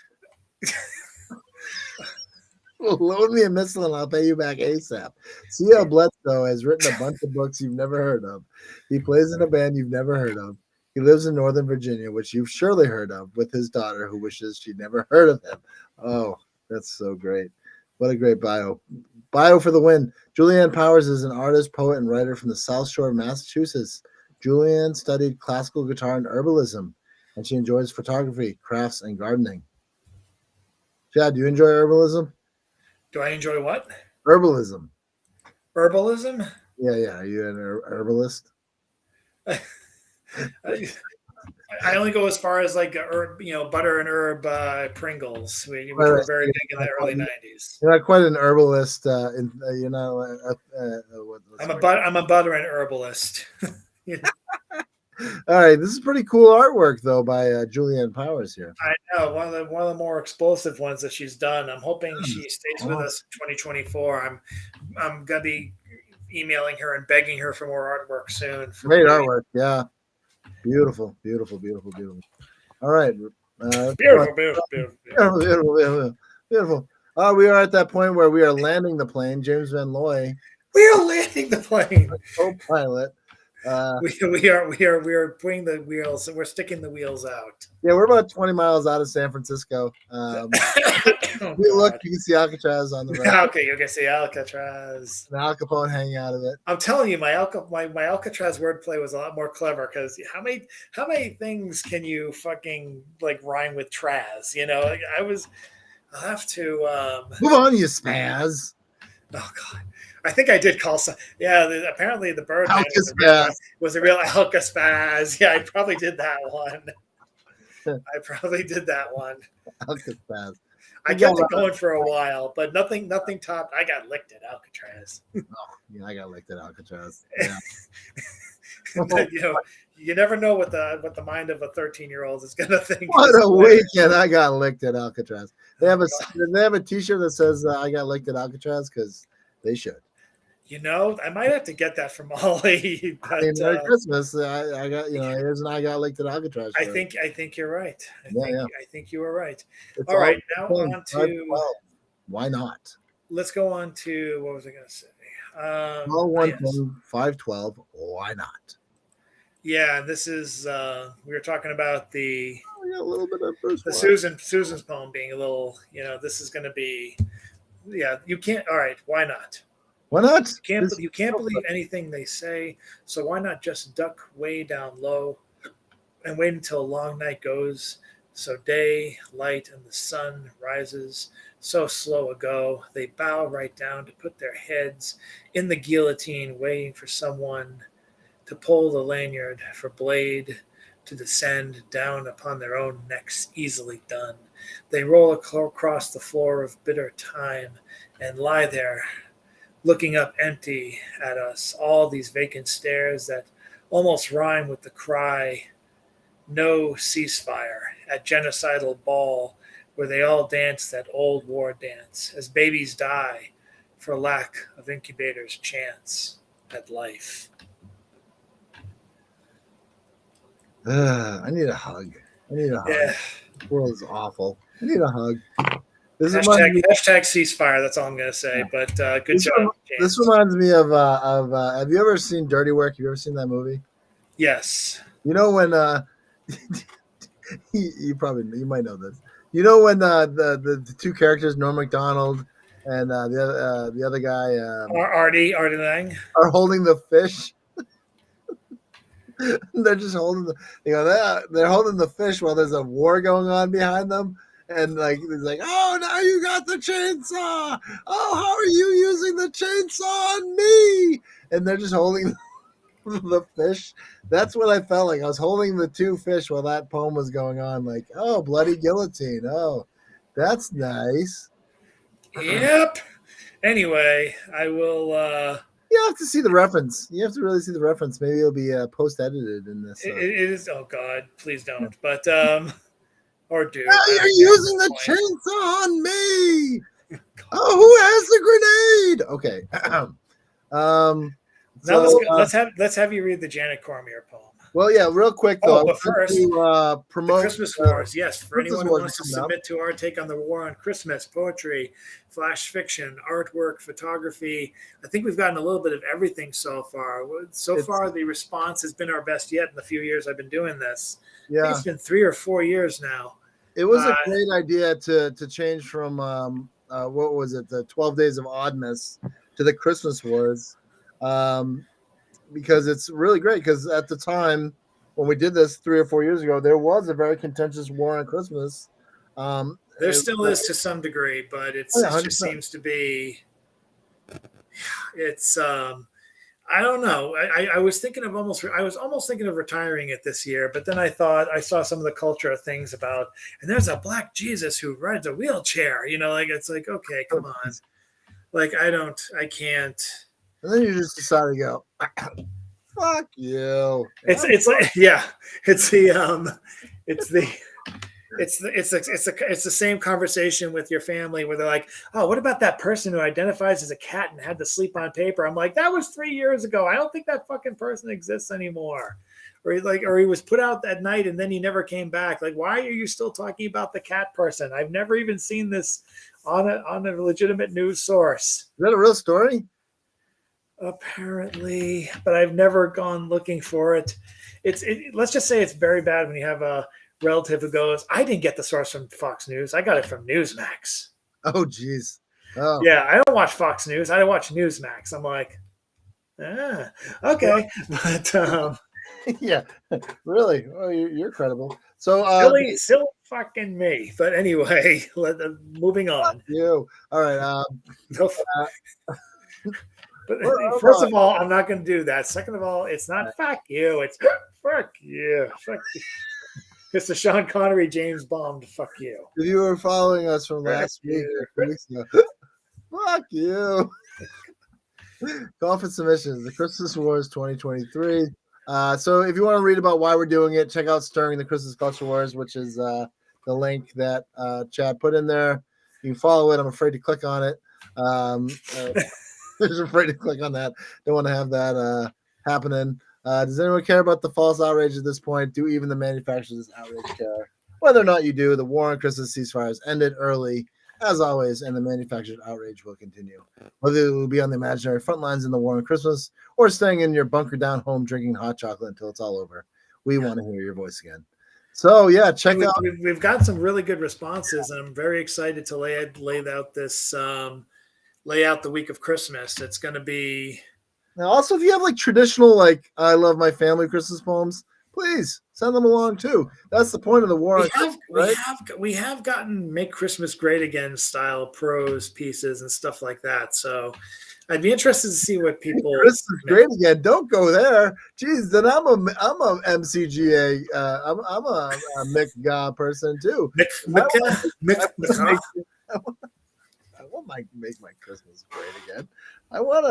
Loan me a missile and I'll pay you back ASAP. C.L. Bledsoe has written a bunch of books you've never heard of. He plays in a band you've never heard of. He lives in Northern Virginia, which you've surely heard of, with his daughter who wishes she'd never heard of him. Oh, that's so great. What a great bio. Bio for the win. Julianne Powers is an artist, poet, and writer from the South Shore of Massachusetts. Julianne studied classical guitar and herbalism, and she enjoys photography, crafts, and gardening. Chad, do you enjoy herbalism? Do I enjoy what? Herbalism. Herbalism? Yeah. Are you an herbalist? I only go as far as like herb, butter and herb Pringles, which were very big in the early '90s. You're not quite an herbalist. You're not. I'm a butter and herbalist. All right, this is pretty cool artwork though by Julianne Powers here. I know one of the more explosive ones that she's done. I'm hoping she stays with us in 2024. I'm gonna be emailing her and begging her for more artwork soon. Great artwork, yeah. Beautiful. All right. Beautiful. We are at that point where we are landing the plane. James Van Looy. We are landing the plane. Co-pilot. We are putting the wheels. We're sticking the wheels out. Yeah, we're about 20 miles out of San Francisco. You can see Alcatraz on the right. Okay, you can see Alcatraz. And Al Capone hanging out of it. I'm telling you, my Alcatraz wordplay was a lot more clever because how many things can you fucking like rhyme with Traz? I'll have to move on, you spaz. Oh God. I think I did call some. Yeah, apparently the bird was a real Alcaspaz. Yeah, I probably did that one. Alcaspaz. I kept it going for a while, but nothing topped. I got licked at Alcatraz. I got licked at Alcatraz. Yeah. But, you never know what the mind of a 13-year-old is going to think. What a weekend! I got licked at Alcatraz. They have a T-shirt that says "I got licked at Alcatraz" because they should. I might have to get that from Ollie. But, Merry Christmas! I got here's an "I got licked at Alcatraz." I think you're right. I think you were right. It's all right, now on to why not? Let's go on to what was I going to say? 512. Why not? Yeah, this is we were talking about a little bit of first Susan's poem being a little. This is going to be. Yeah, you can't. All right, why not? Why not? You can't believe anything they say, so why not just duck way down low and wait until a long night goes, so day, light, and the sun rises so slow ago. They bow right down to put their heads in the guillotine, waiting for someone to pull the lanyard for blade to descend down upon their own necks easily done. They roll across the floor of bitter time and lie there, looking up empty at us, all these vacant stares that almost rhyme with the cry, no ceasefire, at genocidal ball where they all dance that old war dance as babies die for lack of incubator's chance at life. I need a hug. Yeah. The world is awful. I need a hug. This reminds Hashtag, me, hashtag ceasefire. That's all I'm going to say. But good job, this James. reminds me of have you ever seen Dirty Work? Have you ever seen that movie? Yes. You know when you might know this. You know when the two characters, Norm Macdonald and the other guy, Artie Lang. are holding the fish. They're just holding they're holding the fish while there's a war going on behind them, and like he's like, oh, now you got the chainsaw. Oh, how are you using the chainsaw on me? And they're just holding the fish. That's what I felt like. I was holding the two fish while that poem was going on. Like, oh, bloody guillotine. Oh, that's nice. Yep. Anyway, I will. You have to see the reference. You have to really see the reference. Maybe it'll be post-edited in this. It is. Oh God, please don't. But or do. Now you're using the chainsaw on me. Oh, who has the grenade? Okay. Now let's have you read the Janet Cormier poem. Well, yeah, real quick though. Oh, but first, to promote the Christmas Wars. Yes, for Christmas anyone who Wars wants to is coming up. submit to our take on the war on Christmas, poetry, flash fiction, artwork, photography. I think we've gotten a little bit of everything so far. So far, the response has been our best yet in the few years I've been doing this. I think it's been 3 or 4 years now. It was a great idea to change from what was it, the 12 Days of Oddness to the Christmas Wars. Because it's really great. Because at the time when we did this 3 or 4 years ago, there was a very contentious war on Christmas. There still is to some degree, but it just seems to be. It's I don't know. I was thinking of I was almost thinking of retiring it this year, but then I thought I saw some of the culture things about, and there's a black Jesus who rides a wheelchair. Like it's like, okay, come on. Like I can't. And then you just decide to go, fuck you. It's like, yeah, it's the same conversation with your family where they're like, oh, what about that person who identifies as a cat and had to sleep on paper? I'm like, that was 3 years ago. I don't think that fucking person exists anymore. Or he was put out that night and then he never came back. Like, why are you still talking about the cat person? I've never even seen this on a legitimate news source. Is that a real story? Apparently, but I've never gone looking for it. Let's just say it's very bad when you have a relative who goes, I didn't get the source from Fox News. I got it from Newsmax. Oh, geez. Oh. Yeah, I don't watch Fox News. I watch Newsmax. I'm like, okay. But yeah, really. Oh, you're credible. So silly fucking me. But anyway, moving on. You. All right. But first of all, I'm not going to do that. Second of all, it's not fuck you. It's fuck you. Fuck you. It's the Sean Connery James Bond. Fuck you. If you were following us from last week, fuck you. Call for submissions. The Christmas Wars 2023. So if you want to read about why we're doing it, check out Stirring the Christmas Culture Wars, which is the link that Chad put in there. You can follow it. I'm afraid to click on it. Just afraid to click on that. Don't want to have that happening. Does anyone care about the false outrage at this point? Do even the manufacturers of this outrage care? Whether or not you do, the war on Christmas ceasefires ended early, as always, and the manufactured outrage will continue. Whether it will be on the imaginary front lines in the war on Christmas or staying in your bunker down home drinking hot chocolate until it's all over, we want to hear your voice again. So, yeah, check out. We've got some really good responses, and I'm very excited to lay out this lay out the week of Christmas. It's going to be. Now, also, if you have like traditional, like I love my family Christmas poems, please send them along too. That's the point of the war. We have gotten "Make Christmas Great Again" style prose pieces and stuff like that. So I'd be interested to see what people. Christmas great again. Don't go there. Jeez, then I'm a MCGA. I'm a McGaw person too. I want to make my Christmas great again. I want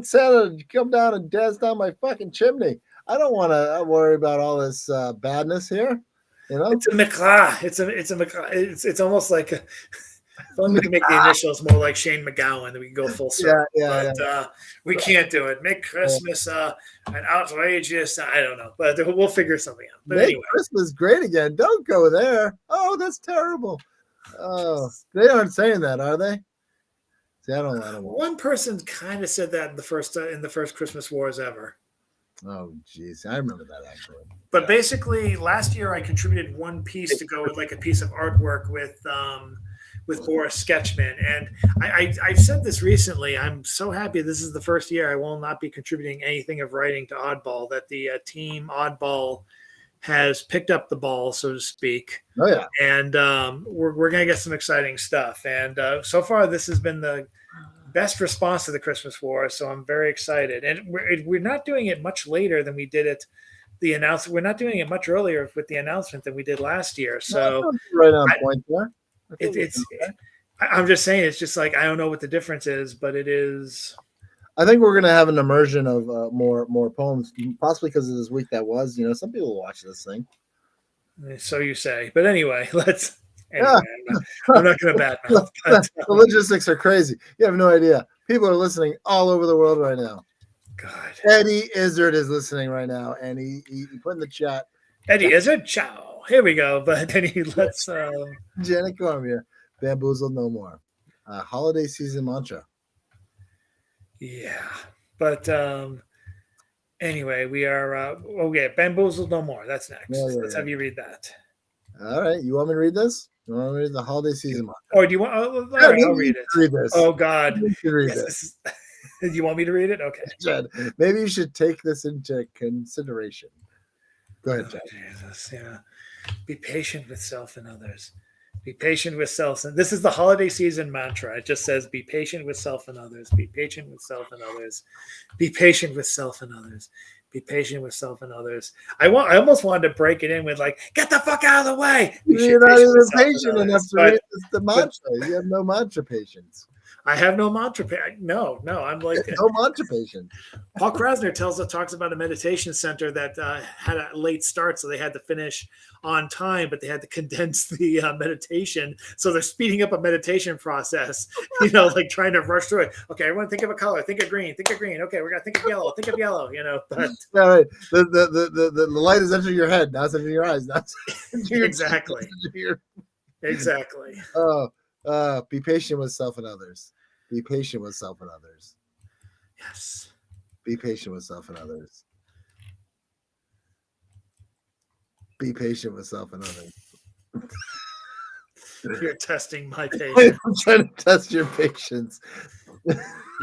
Santa to come down and dance down my fucking chimney. I don't want to worry about all this badness here. You know, it's a McGaw. It's a McGaw. It's almost like if only we can make the initials more like Shane McGowan, then we can go full circle. But we can't do it. Make Christmas an outrageous. I don't know, but we'll figure something out. But make Christmas great again. Don't go there. Oh, that's terrible. Oh, they aren't saying that, are they? See, I don't know. One person kind of said that in the first Christmas Wars ever. Oh, geez, I remember that actually. But basically, last year I contributed one piece to go with like a piece of artwork with Boris Sketchman, and I've said this recently. I'm so happy this is the first year I will not be contributing anything of writing to Oddball. That the team Oddball has picked up the ball, so to speak. Oh yeah, and we're gonna get some exciting stuff. And so far, this has been the best response to the Christmas War, so I'm very excited. And we're not doing it much later than we did it. The announcement. We're not doing it much earlier with the announcement than we did last year. So right on point there. I'm just saying, it's just like I don't know what the difference is, but it is. I think we're going to have an immersion of more poems, possibly because of this week that was. You know, some people will watch this thing. So you say. But anyway, let's. Anyway, I'm not going to badmouth. The logistics are crazy. You have no idea. People are listening all over the world right now. God. Eddie Izzard is listening right now, and he put in the chat. Eddie Izzard, ciao. Here we go. But Eddie, let's. Janet Cormier, bamboozled no more. Holiday season mantra. Yeah, but anyway, we are bamboozled no more. That's next. Let's have you read that. All right, you want me to read this? You want me to read the holiday season mantra? Or do you want? All right, I'll read it. Read this. Oh God, you can read this. Do you want me to read it? Okay, Jed, maybe you should take this into consideration. Go ahead, Jed. Jesus, yeah. Be patient with self and others. Be patient with self. And this is the holiday season mantra. It just says, be patient with self and others. Be patient with self and others. Be patient with self and others. Be patient with self and others. I almost wanted to break it in with like, get the fuck out of the way. You're not even patient enough to read the mantra. You have no mantra patience. I have no mantra. No, I'm like no mantra patience. Paul Krasner talks about a meditation center that had a late start, so they had to finish on time, but they had to condense the meditation. So they're speeding up a meditation process, like trying to rush through it. Okay, everyone think of a color. Think of green. Okay, we're gonna think of yellow. But all right. The light is entering your head. Now it's entering your eyes. Now exactly. Exactly. Be patient with self and others. Be patient with self and others. Yes. Be patient with self and others. Be patient with self and others. You're testing my patience. I'm trying to test your patience.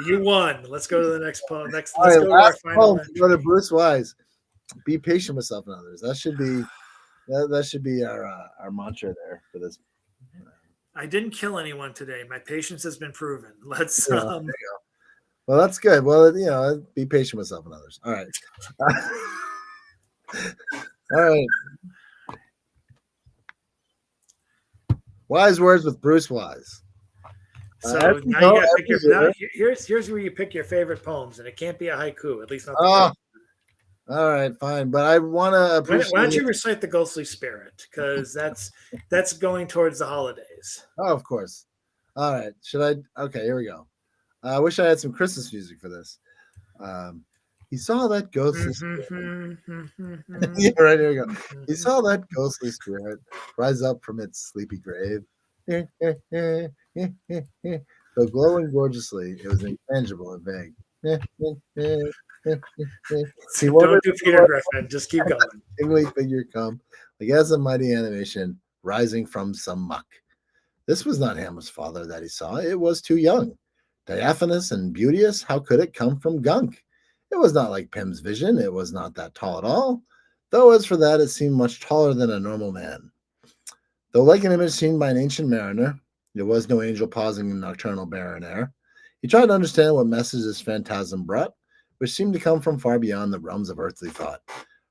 You won. Let's go to the next poem. Let's go to our final. Go to Bruce Wise. Be patient with self and others. That should be our mantra there for this. I didn't kill anyone today. My patience has been proven. Let's. There you go. Well, that's good. Well, be patient with self and others. All right. All right. Wise words with Bruce Wise. So now you got to pick here's where you pick your favorite poems, and it can't be a haiku, at least not. All right, fine. But I want to appreciate. Why don't you recite the Ghostly Spirit? Because that's going towards the holidays. Oh, of course. All right. Should I? Okay, here we go. I wish I had some Christmas music for this. He saw that ghostly spirit. Yeah, right, here we go. He saw that ghostly spirit rise up from its sleepy grave. Though glowing gorgeously, it was intangible and vague. Don't do Peter Griffin. Just keep going. Tingly figure come, like as a mighty animation rising from some muck. This was not Hamlet's father that he saw. It was too young. Diaphanous and beauteous, how could it come from gunk? It was not like Pym's vision. It was not that tall at all. Though as for that, it seemed much taller than a normal man. Though like an image seen by an ancient mariner, there was no angel pausing in nocturnal barren air. He tried to understand what message this phantasm brought, which seemed to come from far beyond the realms of earthly thought.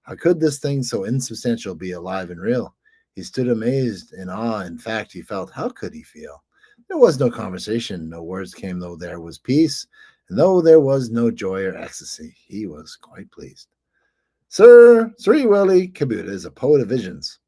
How could this thing so insubstantial be alive and real? He stood amazed in awe. In fact, he felt, how could he feel? There was no conversation, no words came, though there was peace, and though there was no joy or ecstasy, he was quite pleased. Sir Willie Cabuta is a poet of visions.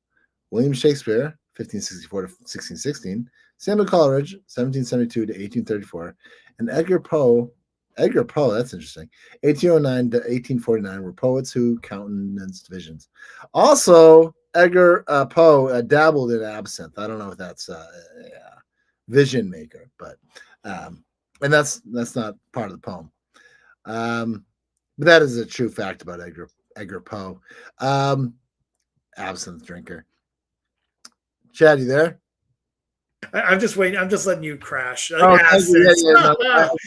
William Shakespeare, 1564 to 1616, Samuel Coleridge, 1772 to 1834, and Edgar Poe, that's interesting, 1809 to 1849 were poets who countenanced visions. Also, Edgar Poe dabbled in absinthe. I don't know if that's a vision maker, but and that's not part of the poem. But that is a true fact about Edgar Poe. Absinthe drinker. Chad, you there? I'm just waiting. I'm just letting you crash. Oh, Absence. no,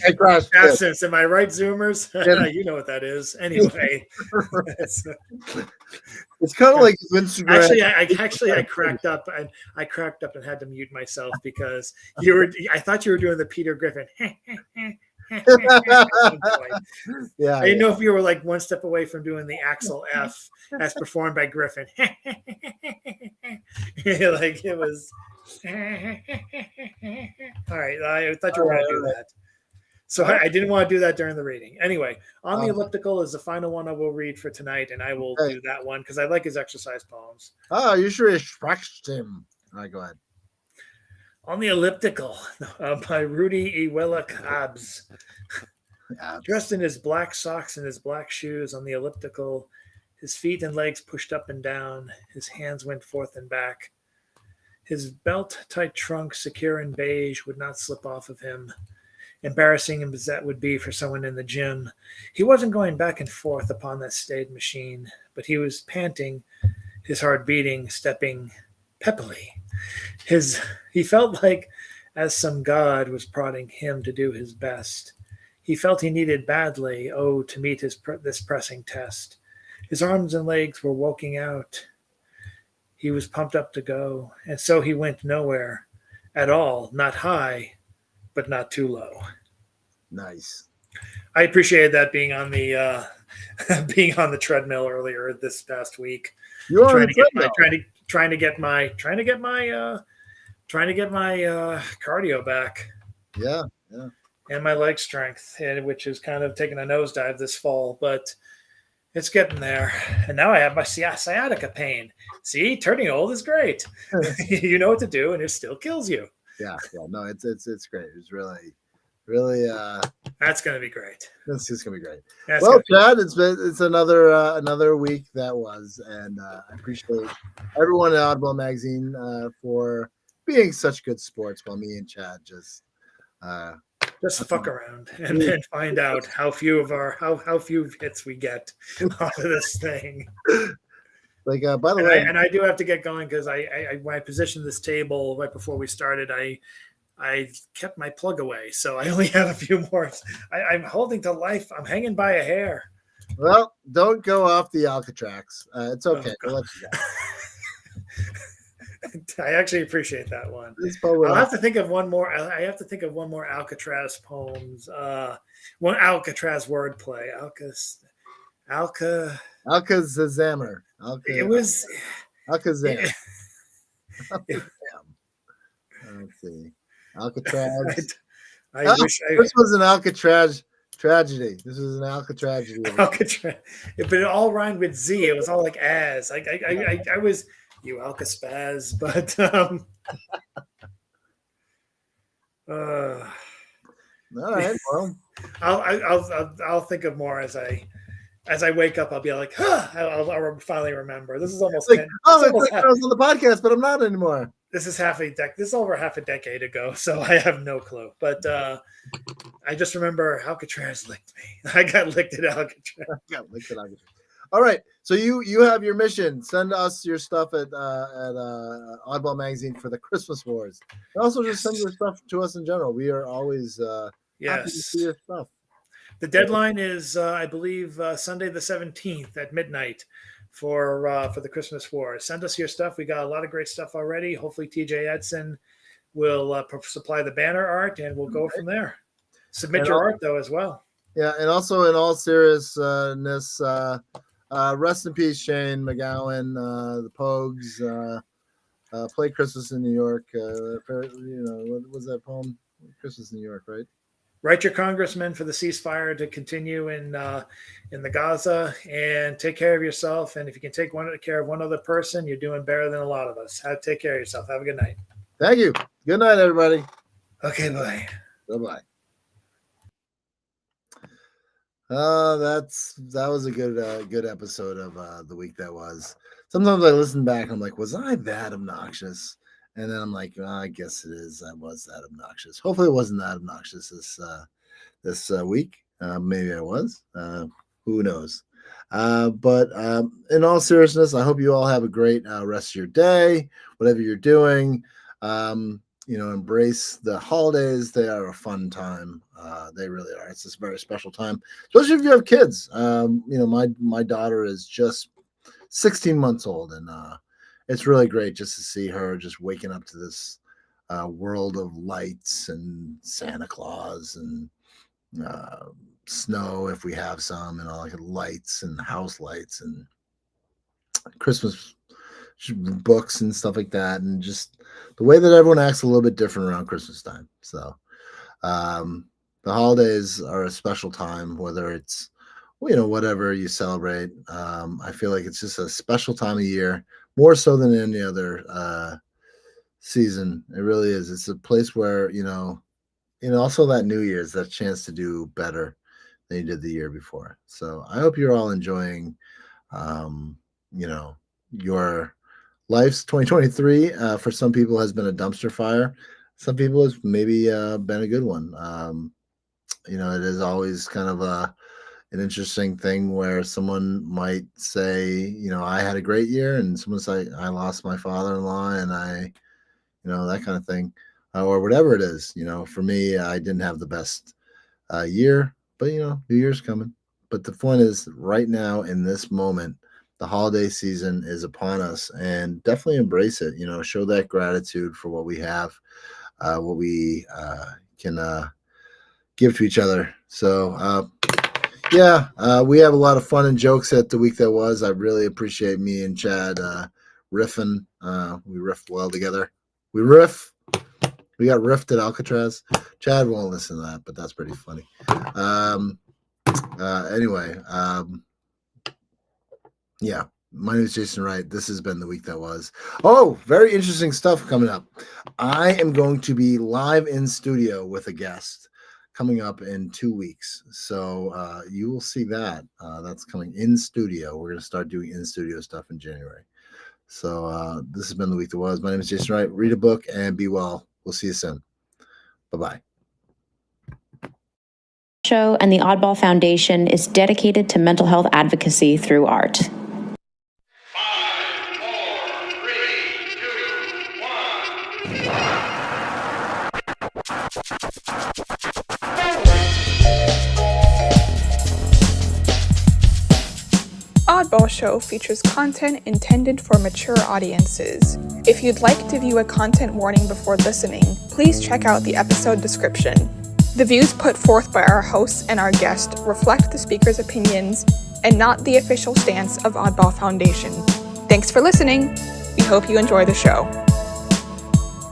I crashed. Absence. Am I right, Zoomers? You know what that is. Anyway, it's kind of like Instagram. I cracked up and had to mute myself because I thought you were doing the Peter Griffin. Yeah, I didn't know if you were like one step away from doing the Axel F as performed by Griffin. Like it was. All right, I thought you were going to do that. So I didn't want to do that during the reading. Anyway, On the Elliptical is the final one I will read for tonight, and I will do that one because I like his exercise poems. Oh, you sure scratched him. All right, go ahead. On the Elliptical by Rudy Iwela Cobbs. Dressed in his black socks and his black shoes on the elliptical, his feet and legs pushed up and down, his hands went forth and back. His belt-tight trunk, secure in beige, would not slip off of him. Embarrassing as that would be for someone in the gym. He wasn't going back and forth upon that staid machine, but he was panting, his heart beating, stepping peppily. He felt like as some god was prodding him to do his best. He felt he needed badly, to meet this pressing test. His arms and legs were woking out. He was pumped up to go, and so he went nowhere at all, not high, but not too low. Nice. I appreciated that being on the treadmill earlier this past week. You're trying to get my cardio back. Yeah. And my leg strength, which is kind of taking a nosedive this fall, but it's getting there. And now I have my sciatica pain. See, turning old is great. You know what to do, and it still kills you. Yeah. No, it's great. It's really that's going to be great. This is going to be great. Well, Chad, it's another week that was, and I appreciate everyone at Oddball Magazine for being such good sports, while me and Chad just fuck around and then find out how few hits we get off of this thing. Like, by the way, and I do have to get going because when I positioned this table right before we started, I kept my plug away, so I only have a few more. I'm holding to life. I'm hanging by a hair. Well, don't go off the Alcatraz. It's okay. We'll let you go. I actually appreciate that one. I'll have to think of one more. I have to think of one more Alcatraz poems. One Alcatraz wordplay. Alcazammer. It was Alcazam. Let's see. Alcatraz. This was an Alcatraz tragedy. This was an Alcatraz tragedy. Alcatraz. But it all rhymed with Z. It was all like as. I was you Alcaspaz, but all right. Well, I'll think of more as I wake up. I'll be like, I'll finally remember. This is almost like, I was on the podcast, but I'm not anymore. This is this is over half a decade ago, so I have no clue. But I just remember Alcatraz licked me. I got licked at Alcatraz. All right. So you have your mission. Send us your stuff at Oddball Magazine for the Christmas Wars. And also just send your stuff to us in general. We are always happy to see your stuff. The deadline is, I believe, Sunday the 17th at midnight for the Christmas War. Send us your stuff. We got a lot of great stuff already. Hopefully, TJ Edson will supply the banner art, and we'll go from there. Submit And your I'll- art though as well. Yeah, and also in all seriousness, rest in peace, Shane McGowan, the Pogues, play Christmas in New York. What was that poem? Christmas in New York, right? Write your congressman for the ceasefire to continue in the Gaza, and take care of yourself. And if you can take care of one other person, you're doing better than a lot of us. Take care of yourself. Have a good night. Thank you. Good night, everybody. Okay, bye. Bye-bye. That was a good episode of the week that was. Sometimes I listen back, I'm like, was I that obnoxious? And then I'm like, I guess it is. I was that obnoxious. Hopefully, it wasn't that obnoxious this week. Maybe I was. Who knows? But in all seriousness, I hope you all have a great rest of your day, whatever you're doing. Embrace the holidays. They are a fun time. They really are. It's a very special time, especially if you have kids. My daughter is just 16 months old, and it's really great just to see her just waking up to this world of lights and Santa Claus and snow if we have some, and all like lights and house lights and Christmas books and stuff like that, and just the way that everyone acts a little bit different around Christmas time. So the holidays are a special time, whether it's whatever you celebrate. I feel like it's just a special time of year, more so than any other season. It really is. It's a place where also that New Year's, that chance to do better than you did the year before. So I hope you're all enjoying your life's 2023. For some people has been a dumpster fire. Some people has maybe been a good one. It is always kind of an interesting thing where someone might say, I had a great year, and someone say, I lost my father-in-law, and I, that kind of thing, or whatever it is. For me, I didn't have the best year, but New Year's coming. But the point is, right now in this moment, the holiday season is upon us, and definitely embrace it. Show that gratitude for what we have, what we can give to each other. So, we have a lot of fun and jokes at the week that was. I really appreciate me and Chad riffing. We riffed well together. We got riffed at Alcatraz. Chad won't listen to that, but that's pretty funny. Anyway, my name is Jason Wright. This has been the week that was. Oh, very interesting stuff coming up. I am going to be live in studio with a guest coming up in 2 weeks. So you will see that. That's coming in studio. We're going to start doing in studio stuff in January. So this has been the week that was. My name is Jason Wright. Read a book and be well. We'll see you soon. Bye-bye. Show and the Oddball Foundation is dedicated to mental health advocacy through art. 5, 4, 3, 2, 1. Oddball Show features content intended for mature audiences. If you'd like to view a content warning before listening, please check out the episode description. The views put forth by our hosts and our guest reflect the speaker's opinions and not the official stance of Oddball Foundation. Thanks for listening. We hope you enjoy the show.